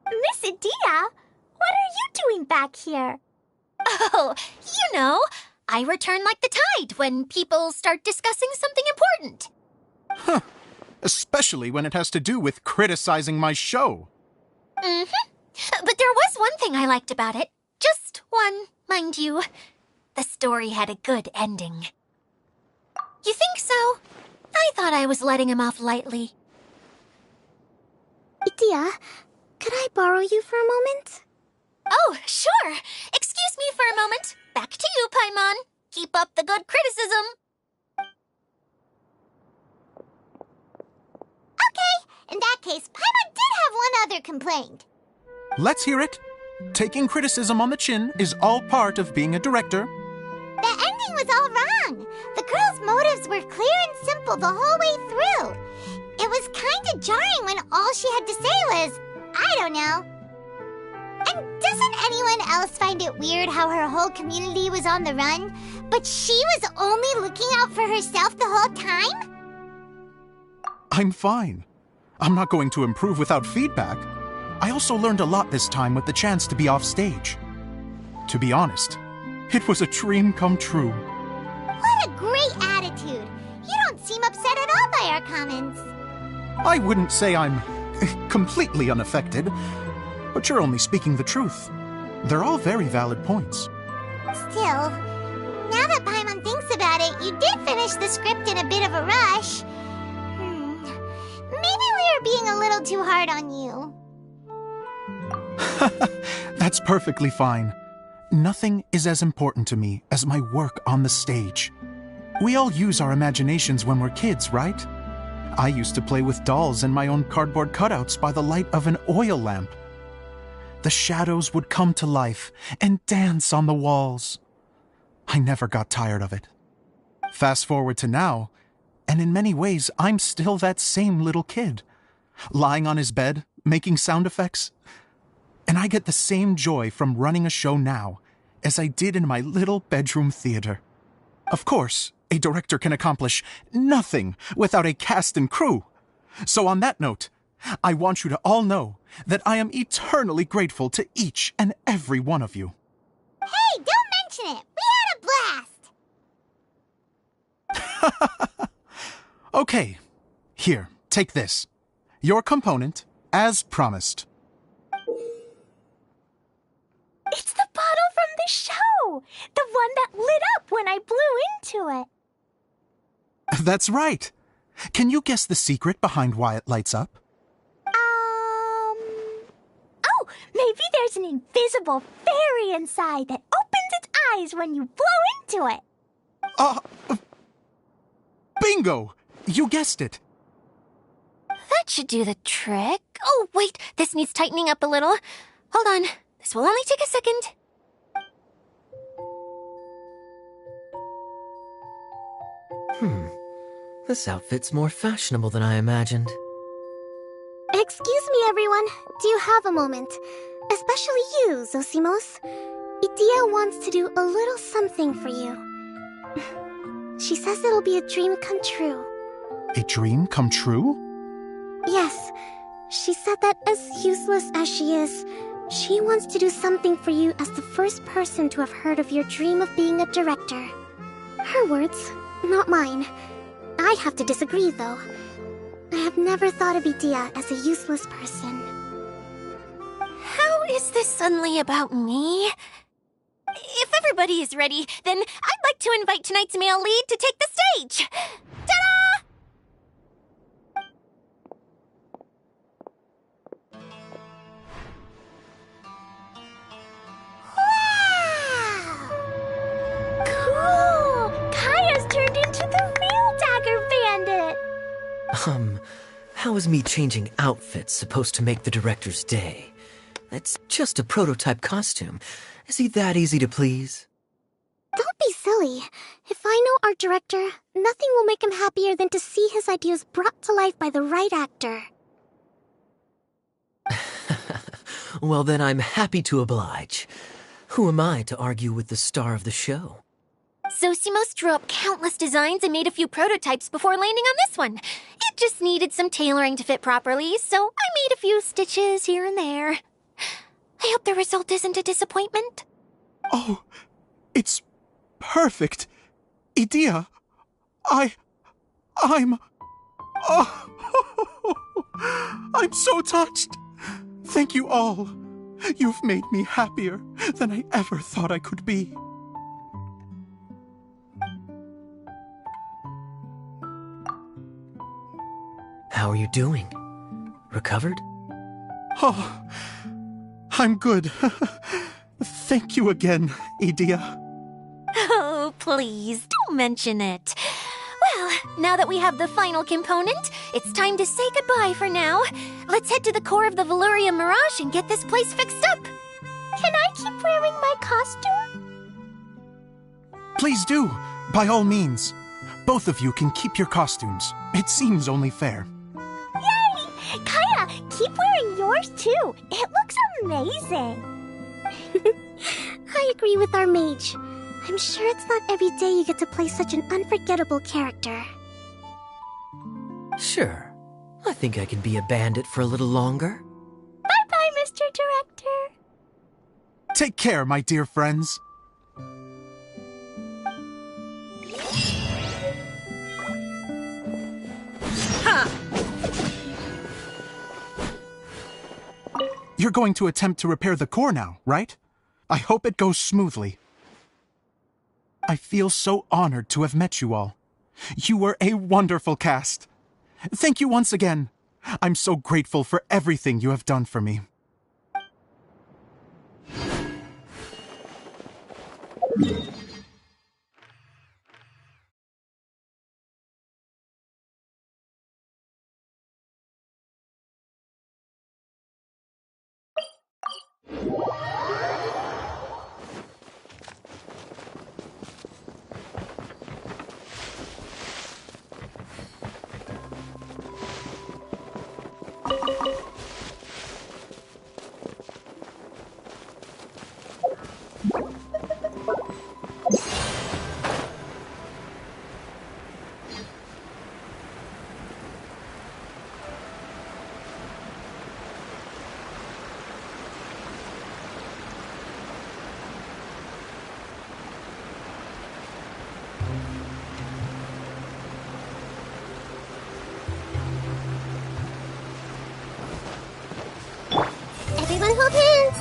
S4: Miss Idyia, what are you doing back here?
S1: Oh, you know, I return like the tide when people start discussing something important.
S8: Huh. Especially when it has to do with criticizing my show.
S1: Mm-hmm. But there was one thing I liked about it. Just one, mind you. The story had a good ending. You think so? I thought I was letting him off lightly.
S4: Idyia, could I borrow you for a moment?
S1: Oh, sure. Excuse me for a moment. Back to you, Paimon. Keep up the good criticism.
S2: Okay, in that case, Paimon did have one other complaint.
S8: Let's hear it. Taking criticism on the chin is all part of being a director.
S2: The ending was all wrong. The girl's motives were clear and simple the whole way through. It was kind of jarring when all she had to say was, I don't know. And doesn't anyone else find it weird how her whole community was on the run, but she was only looking out for herself the whole time?
S8: I'm fine. I'm not going to improve without feedback. I also learned a lot this time with the chance to be off stage. To be honest, it was a dream come true.
S2: What a great attitude. You don't seem upset at all by our comments.
S8: I wouldn't say I'm completely unaffected, but you're only speaking the truth. They're all very valid points.
S2: Still, now that Paimon thinks about it, you did finish the script in a bit of a rush. Maybe we were being a little too hard on you.
S8: That's perfectly fine. Nothing is as important to me as my work on the stage. We all use our imaginations when we're kids, right? I used to play with dolls and my own cardboard cutouts by the light of an oil lamp. The shadows would come to life and dance on the walls. I never got tired of it. Fast forward to now, and in many ways, I'm still that same little kid, lying on his bed, making sound effects. And I get the same joy from running a show now as I did in my little bedroom theater. Of course, a director can accomplish nothing without a cast and crew. So on that note, I want you to all know that I am eternally grateful to each and every one of you.
S2: Hey, don't mention it. We had a blast.
S8: Okay, here, take this. Your component, as promised.
S2: too! The one that lit up when I blew into it.
S8: That's right. Can you guess the secret behind why it lights up?
S2: Oh, maybe there's an invisible fairy inside that opens its eyes when you blow into it.
S8: Bingo! You guessed it.
S1: That should do the trick. Oh, wait, this needs tightening up a little. Hold on, this will only take a second.
S7: This outfit's more fashionable than I imagined.
S4: Excuse me, everyone. Do you have a moment? Especially you, Zosimos. Idyia wants to do a little something for you. She says it'll be a dream come true.
S8: A dream come true?
S4: Yes. She said that as useless as she is, she wants to do something for you as the first person to have heard of your dream of being a director. Her words, not mine. I have to disagree, though. I have never thought of Idyia as a useless person.
S1: How is this suddenly about me? If everybody is ready, then I'd like to invite tonight's male lead to take the stage. Ta-da!
S2: Cool! Kaya's turned into the real Dagger Bandit!
S7: How is me changing outfits supposed to make the director's day? It's just a prototype costume. Is he that easy to please?
S4: Don't be silly. If I know our director, nothing will make him happier than to see his ideas brought to life by the right actor.
S7: Well, then I'm happy to oblige. Who am I to argue with the star of the show?
S1: Zosimos drew up countless designs and made a few prototypes before landing on this one. It just needed some tailoring to fit properly, so I made a few stitches here and there. I hope the result isn't a disappointment.
S8: Oh, it's perfect. Idyia, I'm... Oh, I'm so touched. Thank you all. You've made me happier than I ever thought I could be.
S7: How are you doing? Recovered?
S8: Oh, I'm good. Thank you again, Idyia.
S1: Oh, please, don't mention it. Well, now that we have the final component, it's time to say goodbye for now. Let's head to the core of the Valyria Mirage and get this place fixed up.
S2: Can I keep wearing my costume?
S8: Please do, by all means. Both of you can keep your costumes. It seems only fair.
S2: Yay! Kaya, keep wearing yours too. It looks amazing.
S4: I agree with our mage. I'm sure it's not every day you get to play such an unforgettable character.
S7: Sure. I think I can be a bandit for a little longer.
S2: Bye-bye, Mr. Director.
S8: Take care, my dear friends. You're going to attempt to repair the core now, right? I hope it goes smoothly. I feel so honored to have met you all. You were a wonderful cast. Thank you once again. I'm so grateful for everything you have done for me.
S4: Everyone hold hands!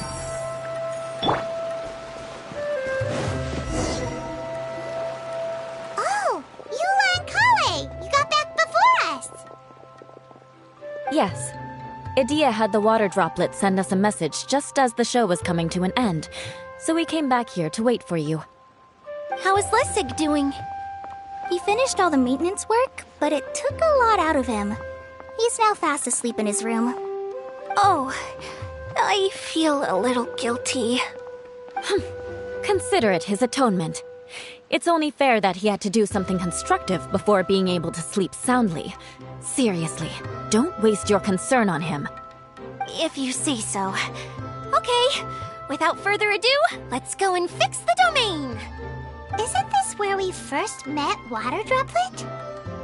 S5: Idyia had the water droplet send us a message just as the show was coming to an end, so we came back here to wait for you.
S1: How is Lessig doing?
S2: He finished all the maintenance work, but it took a lot out of him. He's now fast asleep in his room.
S1: Oh, I feel a little guilty.
S5: Consider it his atonement. It's only fair that he had to do something constructive before being able to sleep soundly. Seriously, don't waste your concern on him.
S1: If you say so. Okay, without further ado, let's go and fix the domain!
S4: Isn't this where we first met Water Droplet?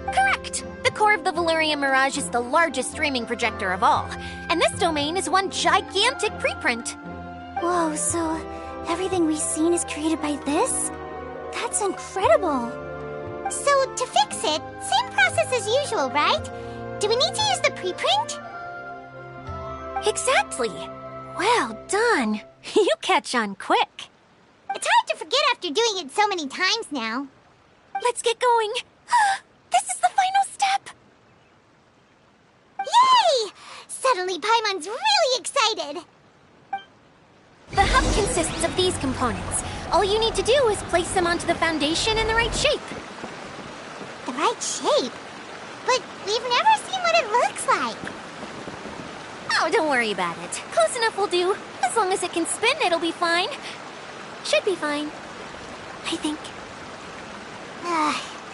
S1: Correct! The core of the Valyria Mirage is the largest streaming projector of all, and this domain is one gigantic preprint.
S2: Whoa, so everything we've seen is created by this? That's incredible!
S4: So, to fix it, same process as usual, right? Do we need to use the preprint?
S1: Exactly! Well done! You catch on quick.
S4: It's hard to forget after doing it so many times now.
S1: Let's get going. This is the final step!
S4: Yay! Suddenly Paimon's really excited.
S1: The hub consists of these components. All you need to do is place them onto the foundation in the right shape.
S4: The right shape? But we've never seen what it looks like.
S1: Oh, don't worry about it. Close enough will do. As long as it can spin, it'll be fine. Should be fine. I think.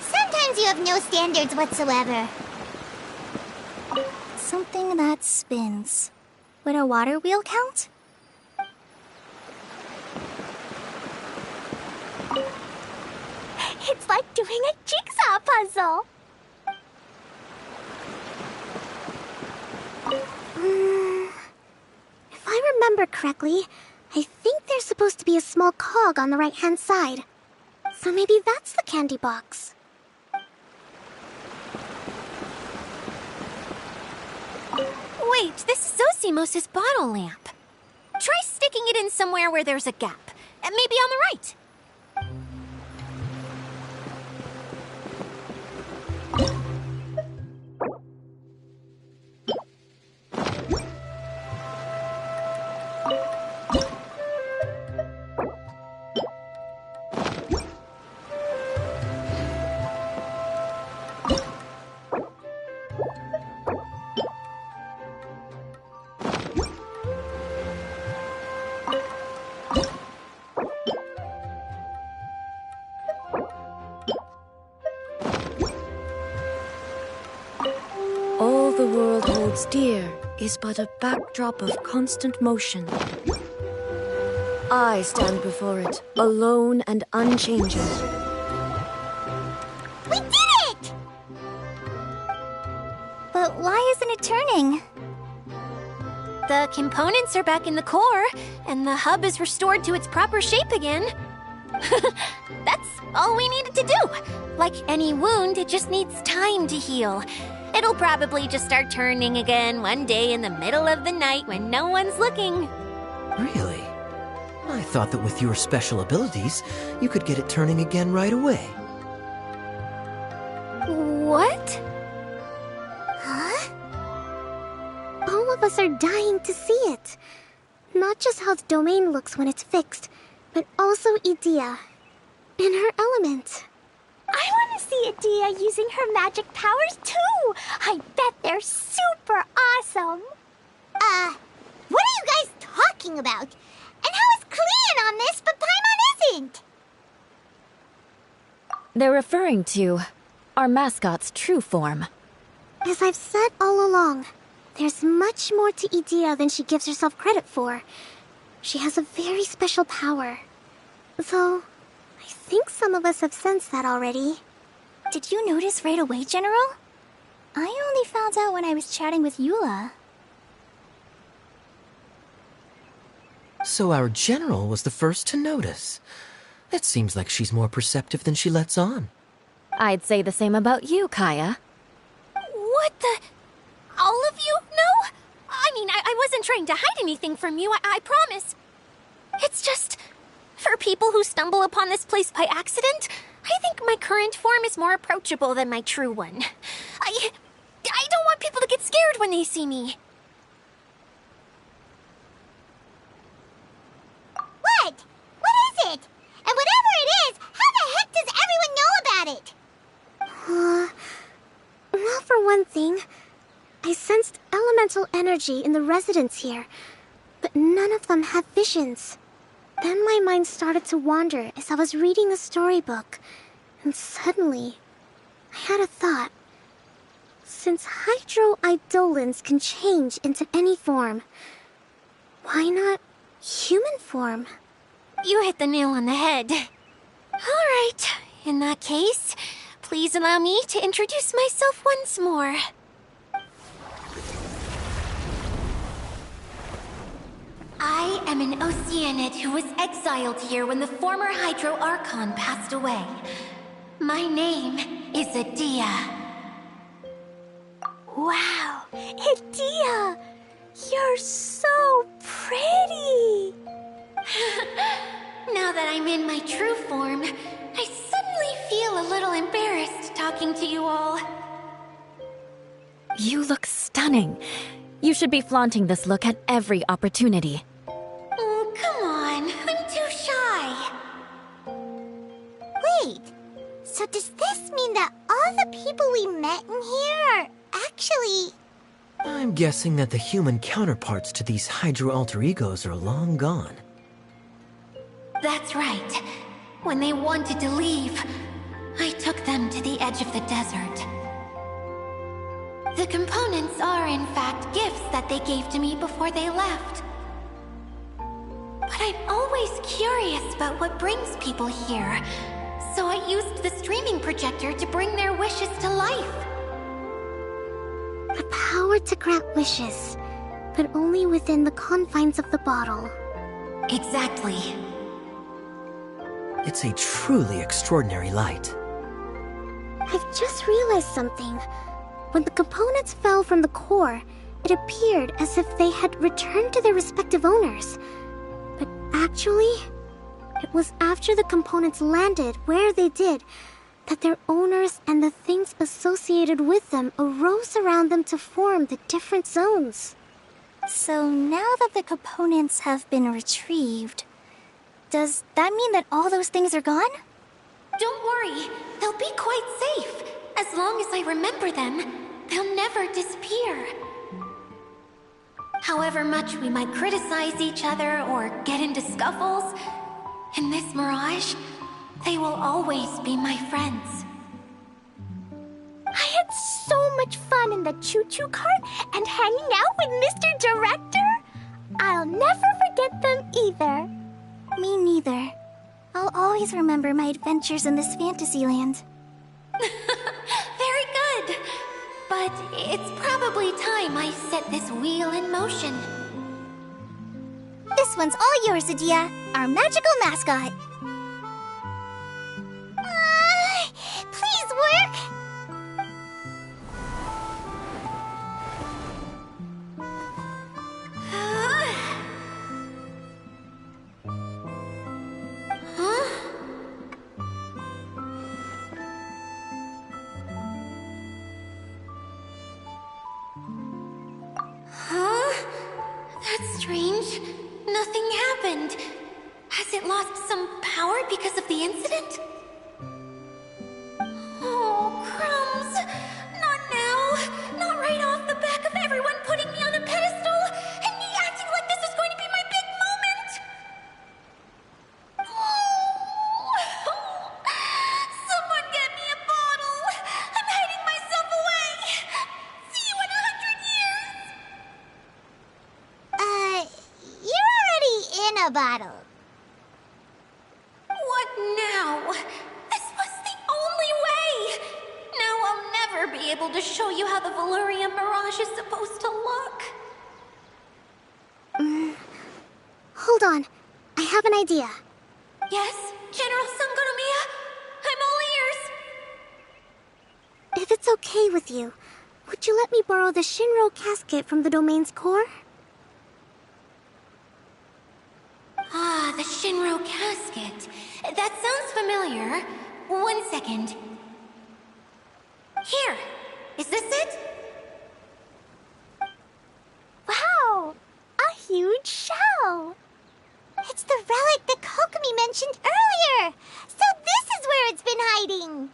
S4: Sometimes you have no standards whatsoever.
S2: Something that spins. Would a water wheel count?
S4: It's like doing a jigsaw puzzle. If I remember correctly, I think there's supposed to be a small cog on the right-hand side. So maybe that's the candy box.
S1: Wait, this is Zosimos' bottle lamp. Try sticking it in somewhere where there's a gap. And maybe on the right.
S9: All the world holds dear is but a backdrop of constant motion. I stand before it, alone and unchanging.
S4: We did it!
S2: But why isn't it turning?
S1: The components are back in the core, and the hub is restored to its proper shape again. That's all we needed to do. Like any wound, it just needs time to heal. It'll probably just start turning again one day in the middle of the night when no one's looking.
S7: Really? I thought that with your special abilities, you could get it turning again right away.
S1: What?
S4: Huh? All of us are dying to see it. Not just how the domain looks when it's fixed, but also Idyia. In her element. I want to see Idyia using her magic powers too! I bet they're super awesome! What are you guys talking about? And how is Kleon on this, but Paimon isn't?
S5: They're referring to our mascot's true form.
S4: As I've said all along, there's much more to Idyia than she gives herself credit for. She has a very special power. Though, I think some of us have sensed that already.
S2: Did you notice right away, General? I only found out when I was chatting with Eula.
S7: So our general was the first to notice. It seems like she's more perceptive than she lets on.
S5: I'd say the same about you, Kaya.
S1: What the? All of you know? I mean, I wasn't trying to hide anything from you, I promise. It's just, for people who stumble upon this place by accident, I think my current form is more approachable than my true one. I don't want people to get scared when they see me.
S4: thing. I sensed elemental energy in the residents here, but none of them have visions. Then my mind started to wander as I was reading a storybook, and suddenly, I had a thought. Since hydroidolins can change into any form, why not human form?
S1: You hit the nail on the head. All right, in that case, please allow me to introduce myself once more. I am an Oceanid who was exiled here when the former Hydro Archon passed away. My name is Idyia.
S4: Wow, Idyia! You're so pretty!
S1: Now that I'm in my true form, I suddenly feel a little embarrassed talking to you all.
S5: You look stunning. You should be flaunting this look at every opportunity.
S1: Come on, I'm too shy.
S2: Wait, so does this mean that all the people we met in here are actually...
S7: I'm guessing that the human counterparts to these Hydro alter egos are long gone.
S1: That's right. When they wanted to leave, I took them to the edge of the desert. The components are, in fact, gifts that they gave to me before they left. But I'm always curious about what brings people here, so I used the streaming projector to bring their wishes to life.
S4: The power to grant wishes, but only within the confines of the bottle.
S1: Exactly.
S7: It's a truly extraordinary light.
S4: I've just realized something. When the components fell from the core, it appeared as if they had returned to their respective owners. But actually, it was after the components landed where they did that their owners and the things associated with them arose around them to form the different zones.
S2: So now that the components have been retrieved, does that mean that all those things are gone?
S1: Don't worry, they'll be quite safe. As long as I remember them, they'll never disappear. However much we might criticize each other or get into scuffles, in this mirage, they will always be my friends.
S4: I had so much fun in the choo-choo cart and hanging out with Mr. Director. I'll never forget them either.
S2: Me neither. I'll always remember my adventures in this fantasy land.
S1: Very good. But it's probably time I set this wheel in motion.
S2: This one's all yours, Idyia, our magical mascot. Please work!
S1: That's strange. Nothing happened. Has it lost some power because of the incident? Oh, crumbs! Not now! Not right off the back of everyone putting me on a pedestal, and me acting like this is going to be my big moment! Someone get me a bottle! I'm hiding myself away! See you in 100 years!
S2: You're already in a bottle.
S1: What now? This was the only way! Now I'll never be able to show you how the Valyria Mirage is supposed to look.
S4: Hold on. I have an idea.
S1: Yes, General Sangonomiya? I'm all ears!
S4: If it's okay with you, would you let me borrow the Shinro casket from the domain's core?
S1: Ah, the Shinro casket. That sounds familiar. 1 second. Here. Is this it?
S2: Wow! A huge shell! It's the relic that Kokomi mentioned earlier! So this is where it's been hiding!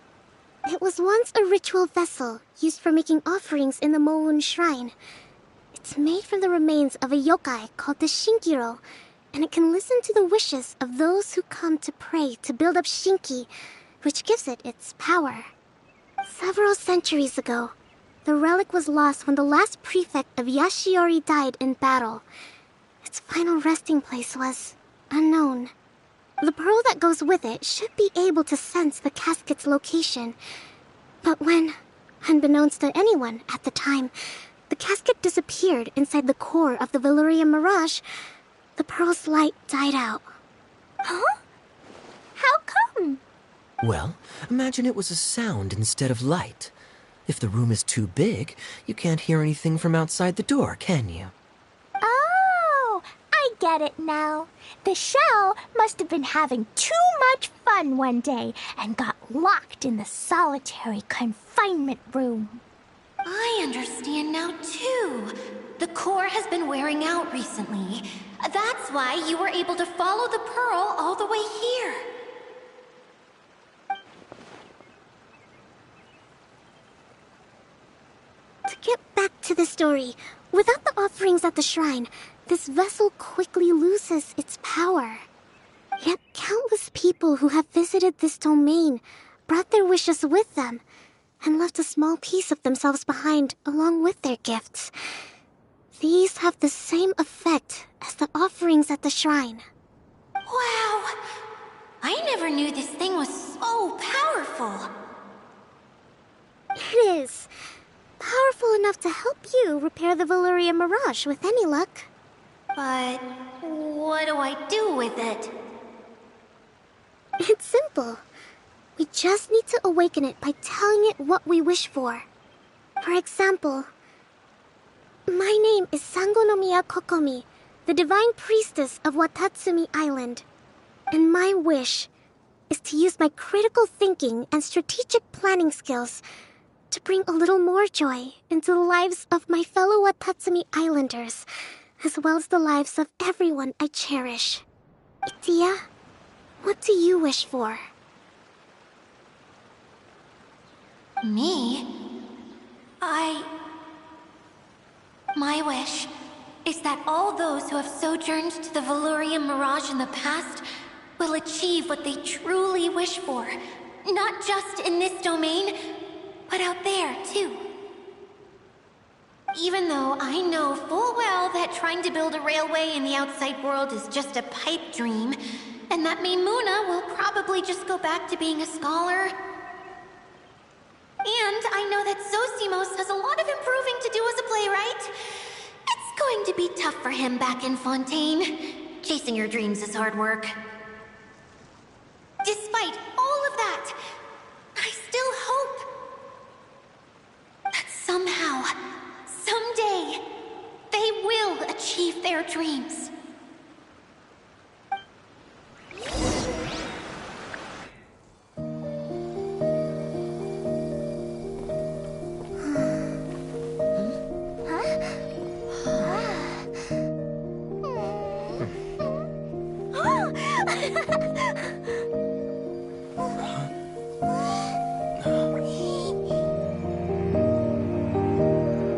S4: It was once a ritual spiritual vessel used for making offerings in the Moun Shrine. It's made from the remains of a yokai called the Shinkiro, and it can listen to the wishes of those who come to pray to build up Shinki, which gives it its power. Several centuries ago, the relic was lost when the last prefect of Yashiori died in battle. Its final resting place was unknown. The pearl that goes with it should be able to sense the casket's location. But when, unbeknownst to anyone at the time, the casket disappeared inside the core of the Valyria Mirage, the pearl's light died out.
S2: Huh? How come?
S7: Well, imagine it was a sound instead of light. If the room is too big, you can't hear anything from outside the door, can you?
S2: Oh, I get it now. The shell must have been having too much fun one day and got locked in the solitary confinement room.
S1: I understand now, too. The core has been wearing out recently. That's why you were able to follow the pearl all the way here.
S4: To get back to the story, without the offerings at the shrine, this vessel quickly loses its power. Yet countless people who have visited this domain brought their wishes with them and left a small piece of themselves behind along with their gifts. These have the same effect as the offerings at the shrine.
S1: Wow! I never knew this thing was so powerful.
S4: It is. Powerful enough to help you repair the Valyria Mirage with any luck.
S1: But what do I do with it?
S4: It's simple. We just need to awaken it by telling it what we wish for. For example, my name is Sangonomiya Kokomi, the divine priestess of Watatsumi Island. And my wish is to use my critical thinking and strategic planning skills to bring a little more joy into the lives of my fellow Watatsumi Islanders, as well as the lives of everyone I cherish. Idyia, what do you wish for?
S1: Me? My wish is that all those who have sojourned to the Valyria Mirage in the past will achieve what they truly wish for. Not just in this domain, but out there, too. Even though I know full well that trying to build a railway in the outside world is just a pipe dream, and that Maimuna will probably just go back to being a scholar. And I know that Zosimos has a lot of improving to do as a playwright. It's going to be tough for him back in Fontaine. Chasing your dreams is hard work. Despite all of that, I still hope that somehow, someday, they will achieve their dreams.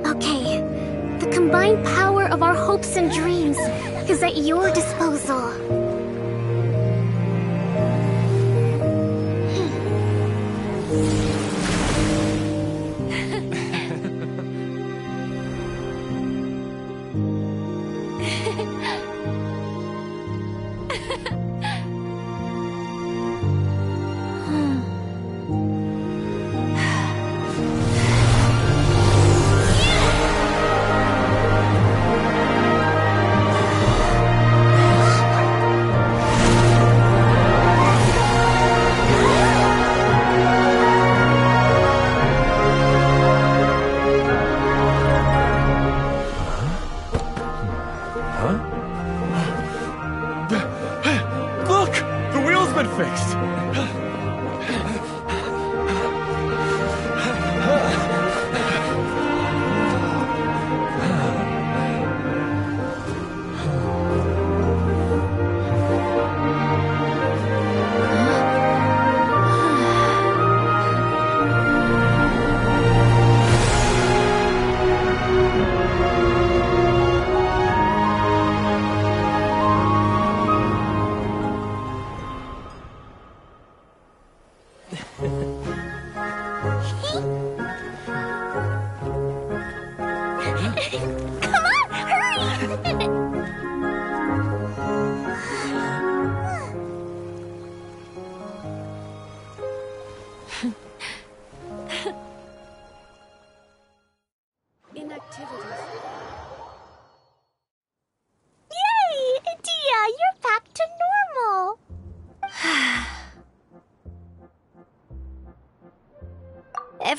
S4: Okay, the combined power of our hopes and dreams is at your disposal.
S10: Look! The wheel's been fixed!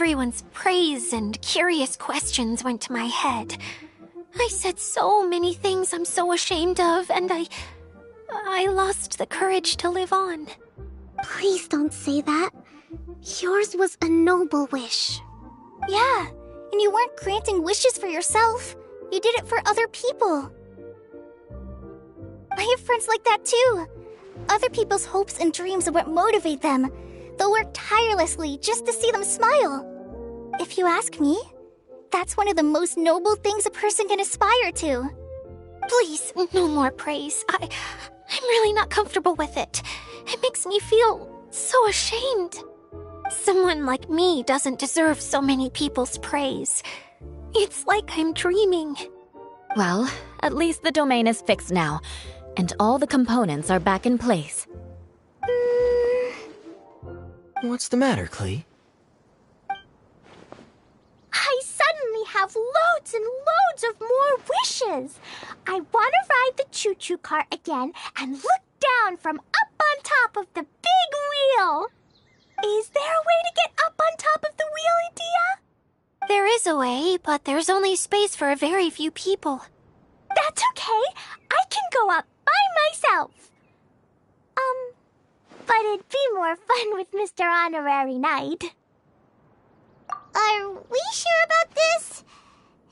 S1: Everyone's praise and curious questions went to my head. I said so many things I'm so ashamed of, and I lost the courage to live on.
S4: Please don't say that. Yours was a noble wish.
S2: Yeah, and you weren't granting wishes for yourself. You did it for other people. I have friends like that too. Other people's hopes and dreams are what motivate them. They'll work tirelessly just to see them smile. If you ask me, that's one of the most noble things a person can aspire to.
S1: Please, no more praise. I'm really not comfortable with it. It makes me feel so ashamed. Someone like me doesn't deserve so many people's praise. It's like I'm dreaming.
S5: Well, at least the domain is fixed now, and all the components are back in place.
S7: What's the matter, Klee?
S4: I suddenly have loads and loads of more wishes. I want to ride the choo-choo cart again and look down from up on top of the big wheel. Is there a way to get up on top of the wheel, Idyia?
S1: There is a way, but there's only space for a very few people.
S4: That's okay. I can go up by myself. But it'd be more fun with Mr. Honorary Knight. Are we sure about this?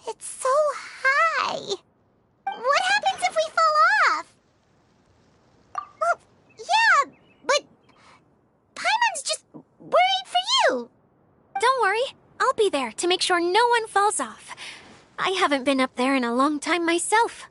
S4: It's so high. What happens if we fall off? Well, yeah, but Paimon's just worried for you.
S1: Don't worry, I'll be there to make sure no one falls off. I haven't been up there in a long time myself.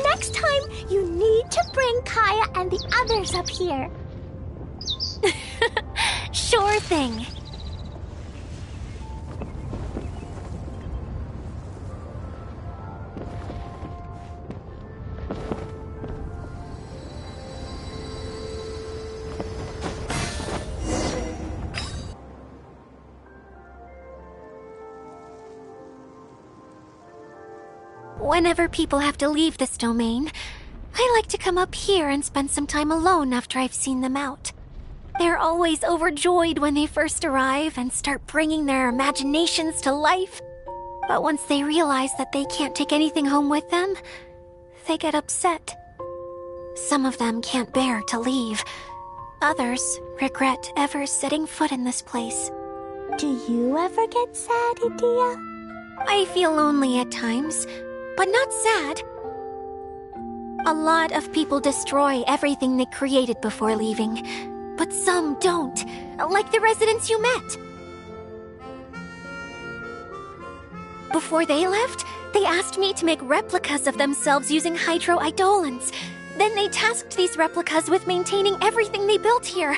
S4: Next time, you need to bring Kaya and the others up here.
S1: Sure thing. Whenever people have to leave this domain, I like to come up here and spend some time alone after I've seen them out. They're always overjoyed when they first arrive and start bringing their imaginations to life. But once they realize that they can't take anything home with them, they get upset. Some of them can't bear to leave. Others regret ever setting foot in this place.
S2: Do you ever get sad, Idyia?
S1: I feel lonely at times, but not sad. A lot of people destroy everything they created before leaving, but some don't, like the residents you met. Before they left, they asked me to make replicas of themselves using hydro-eidolons. Then they tasked these replicas with maintaining everything they built here,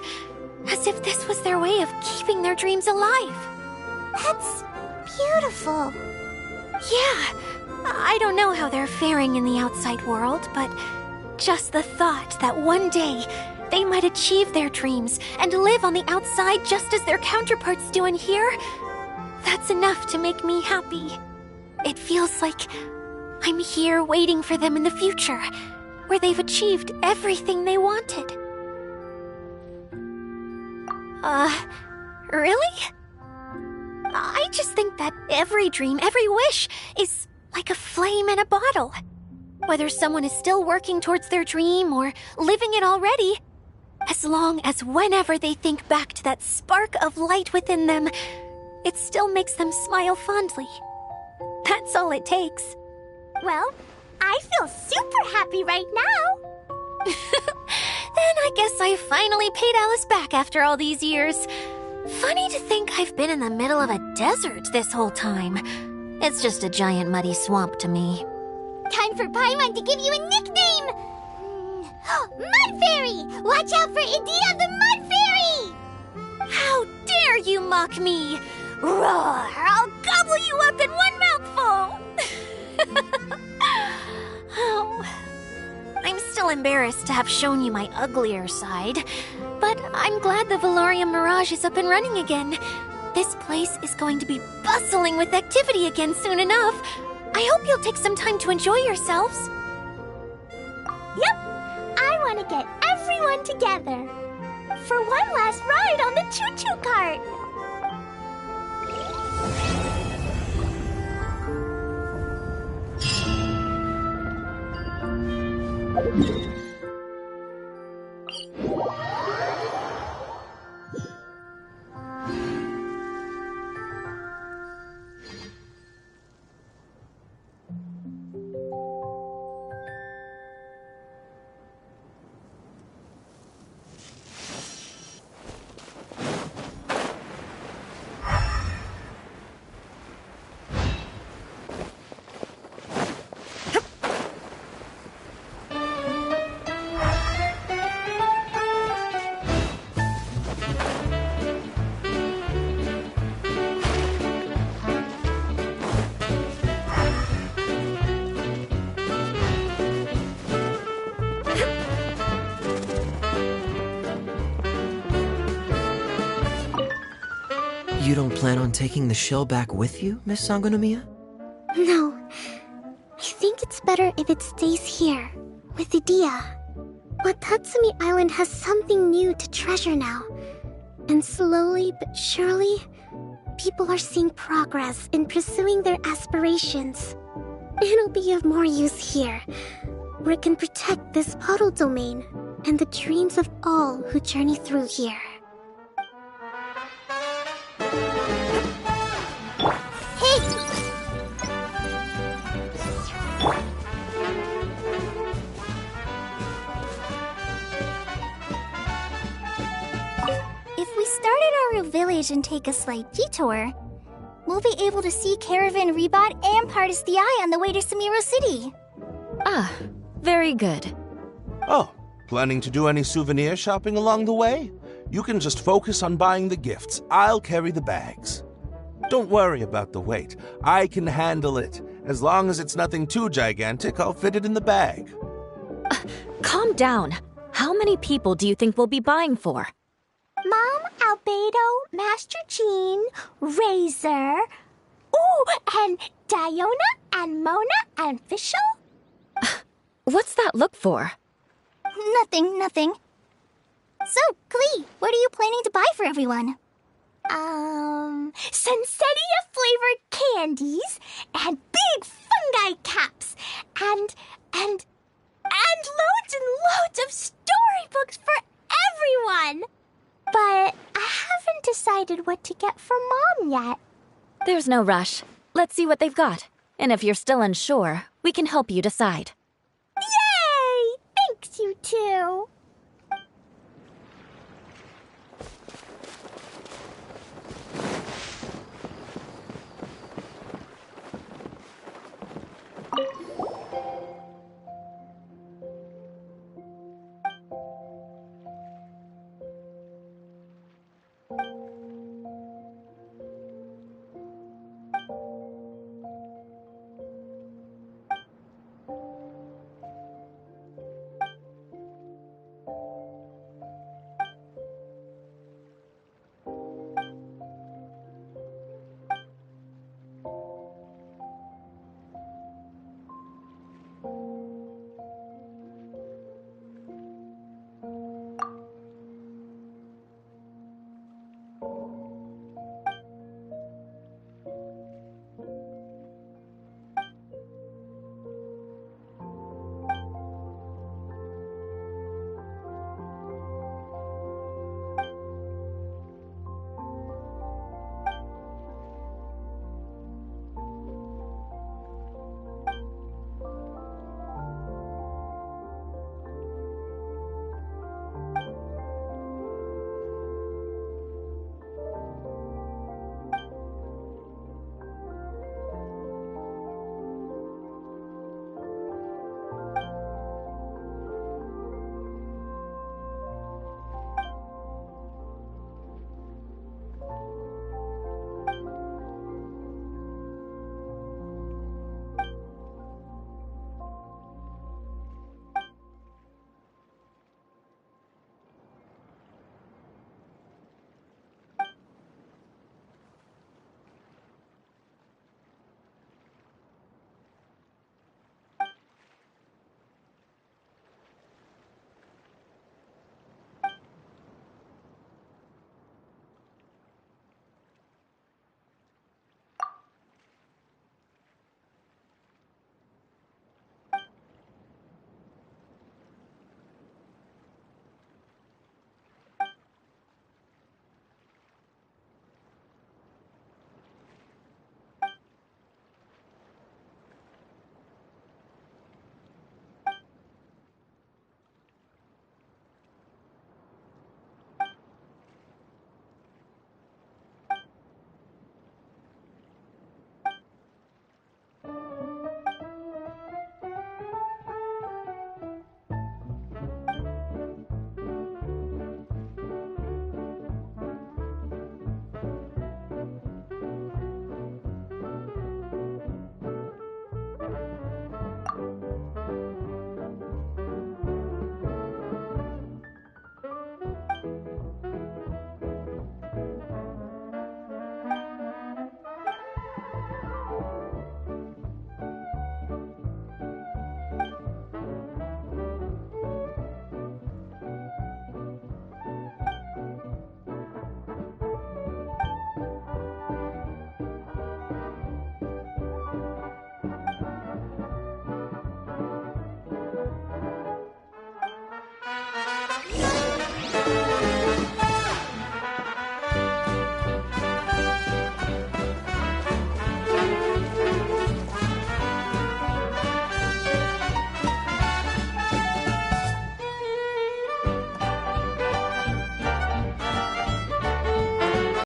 S1: as if this was their way of keeping their dreams alive.
S2: That's beautiful.
S1: Yeah, I don't know how they're faring in the outside world, but just the thought that one day they might achieve their dreams and live on the outside just as their counterparts do in here, that's enough to make me happy. It feels like I'm here waiting for them in the future, where they've achieved everything they wanted. Really? I just think that every dream, every wish, is like a flame in a bottle. Whether someone is still working towards their dream or living it already, as long as whenever they think back to that spark of light within them, it still makes them smile fondly. That's all it takes.
S2: Well, I feel super happy right now.
S1: Then I guess I finally paid Alice back after all these years. Funny to think I've been in the middle of a desert this whole time. It's just a giant muddy swamp to me.
S2: Time for Paimon to give you a nickname! Mud Fairy! Watch out for Idyia the Mud Fairy!
S1: How dare you mock me! Roar! I'll gobble you up in one mouthful! Oh, I'm still embarrassed to have shown you my uglier side, but I'm glad the Valorium Mirage is up and running again. This place is going to be bustling with activity again soon enough. I hope you'll take some time to enjoy yourselves.
S2: Yep, I want to get everyone together for one last ride on the choo-choo cart.
S7: You don't plan on taking the shell back with you, Miss Sangonomiya?
S4: No. I think it's better if it stays here, with Idyia. Watatsumi Island has something new to treasure now. And slowly but surely, people are seeing progress in pursuing their aspirations. It'll be of more use here, where it can protect this puddle domain and the dreams of all who journey through here.
S2: If we start at our village and take a slight detour, we'll be able to see Caravan Rebot and Partis the Eye on the way to Samiro City.
S5: Ah, very good.
S3: Oh, planning to do any souvenir shopping along the way? You can just focus on buying the gifts. I'll carry the bags. Don't worry about the weight. I can handle it. As long as it's nothing too gigantic, I'll fit it in the bag.
S5: Calm down. How many people do you think we'll be buying for?
S2: Mom, Albedo, Master Jean, Razor, and Diona, and Mona, and Fischl?
S5: What's that look for?
S2: Nothing. So, Klee, what are you planning to buy for everyone? Sunsettia-flavored candies, and big fungi caps, and loads and loads of storybooks for everyone! But I haven't decided what to get for Mom yet.
S5: There's no rush. Let's see what they've got. And if you're still unsure, we can help you decide.
S2: Yay! Thanks, you two!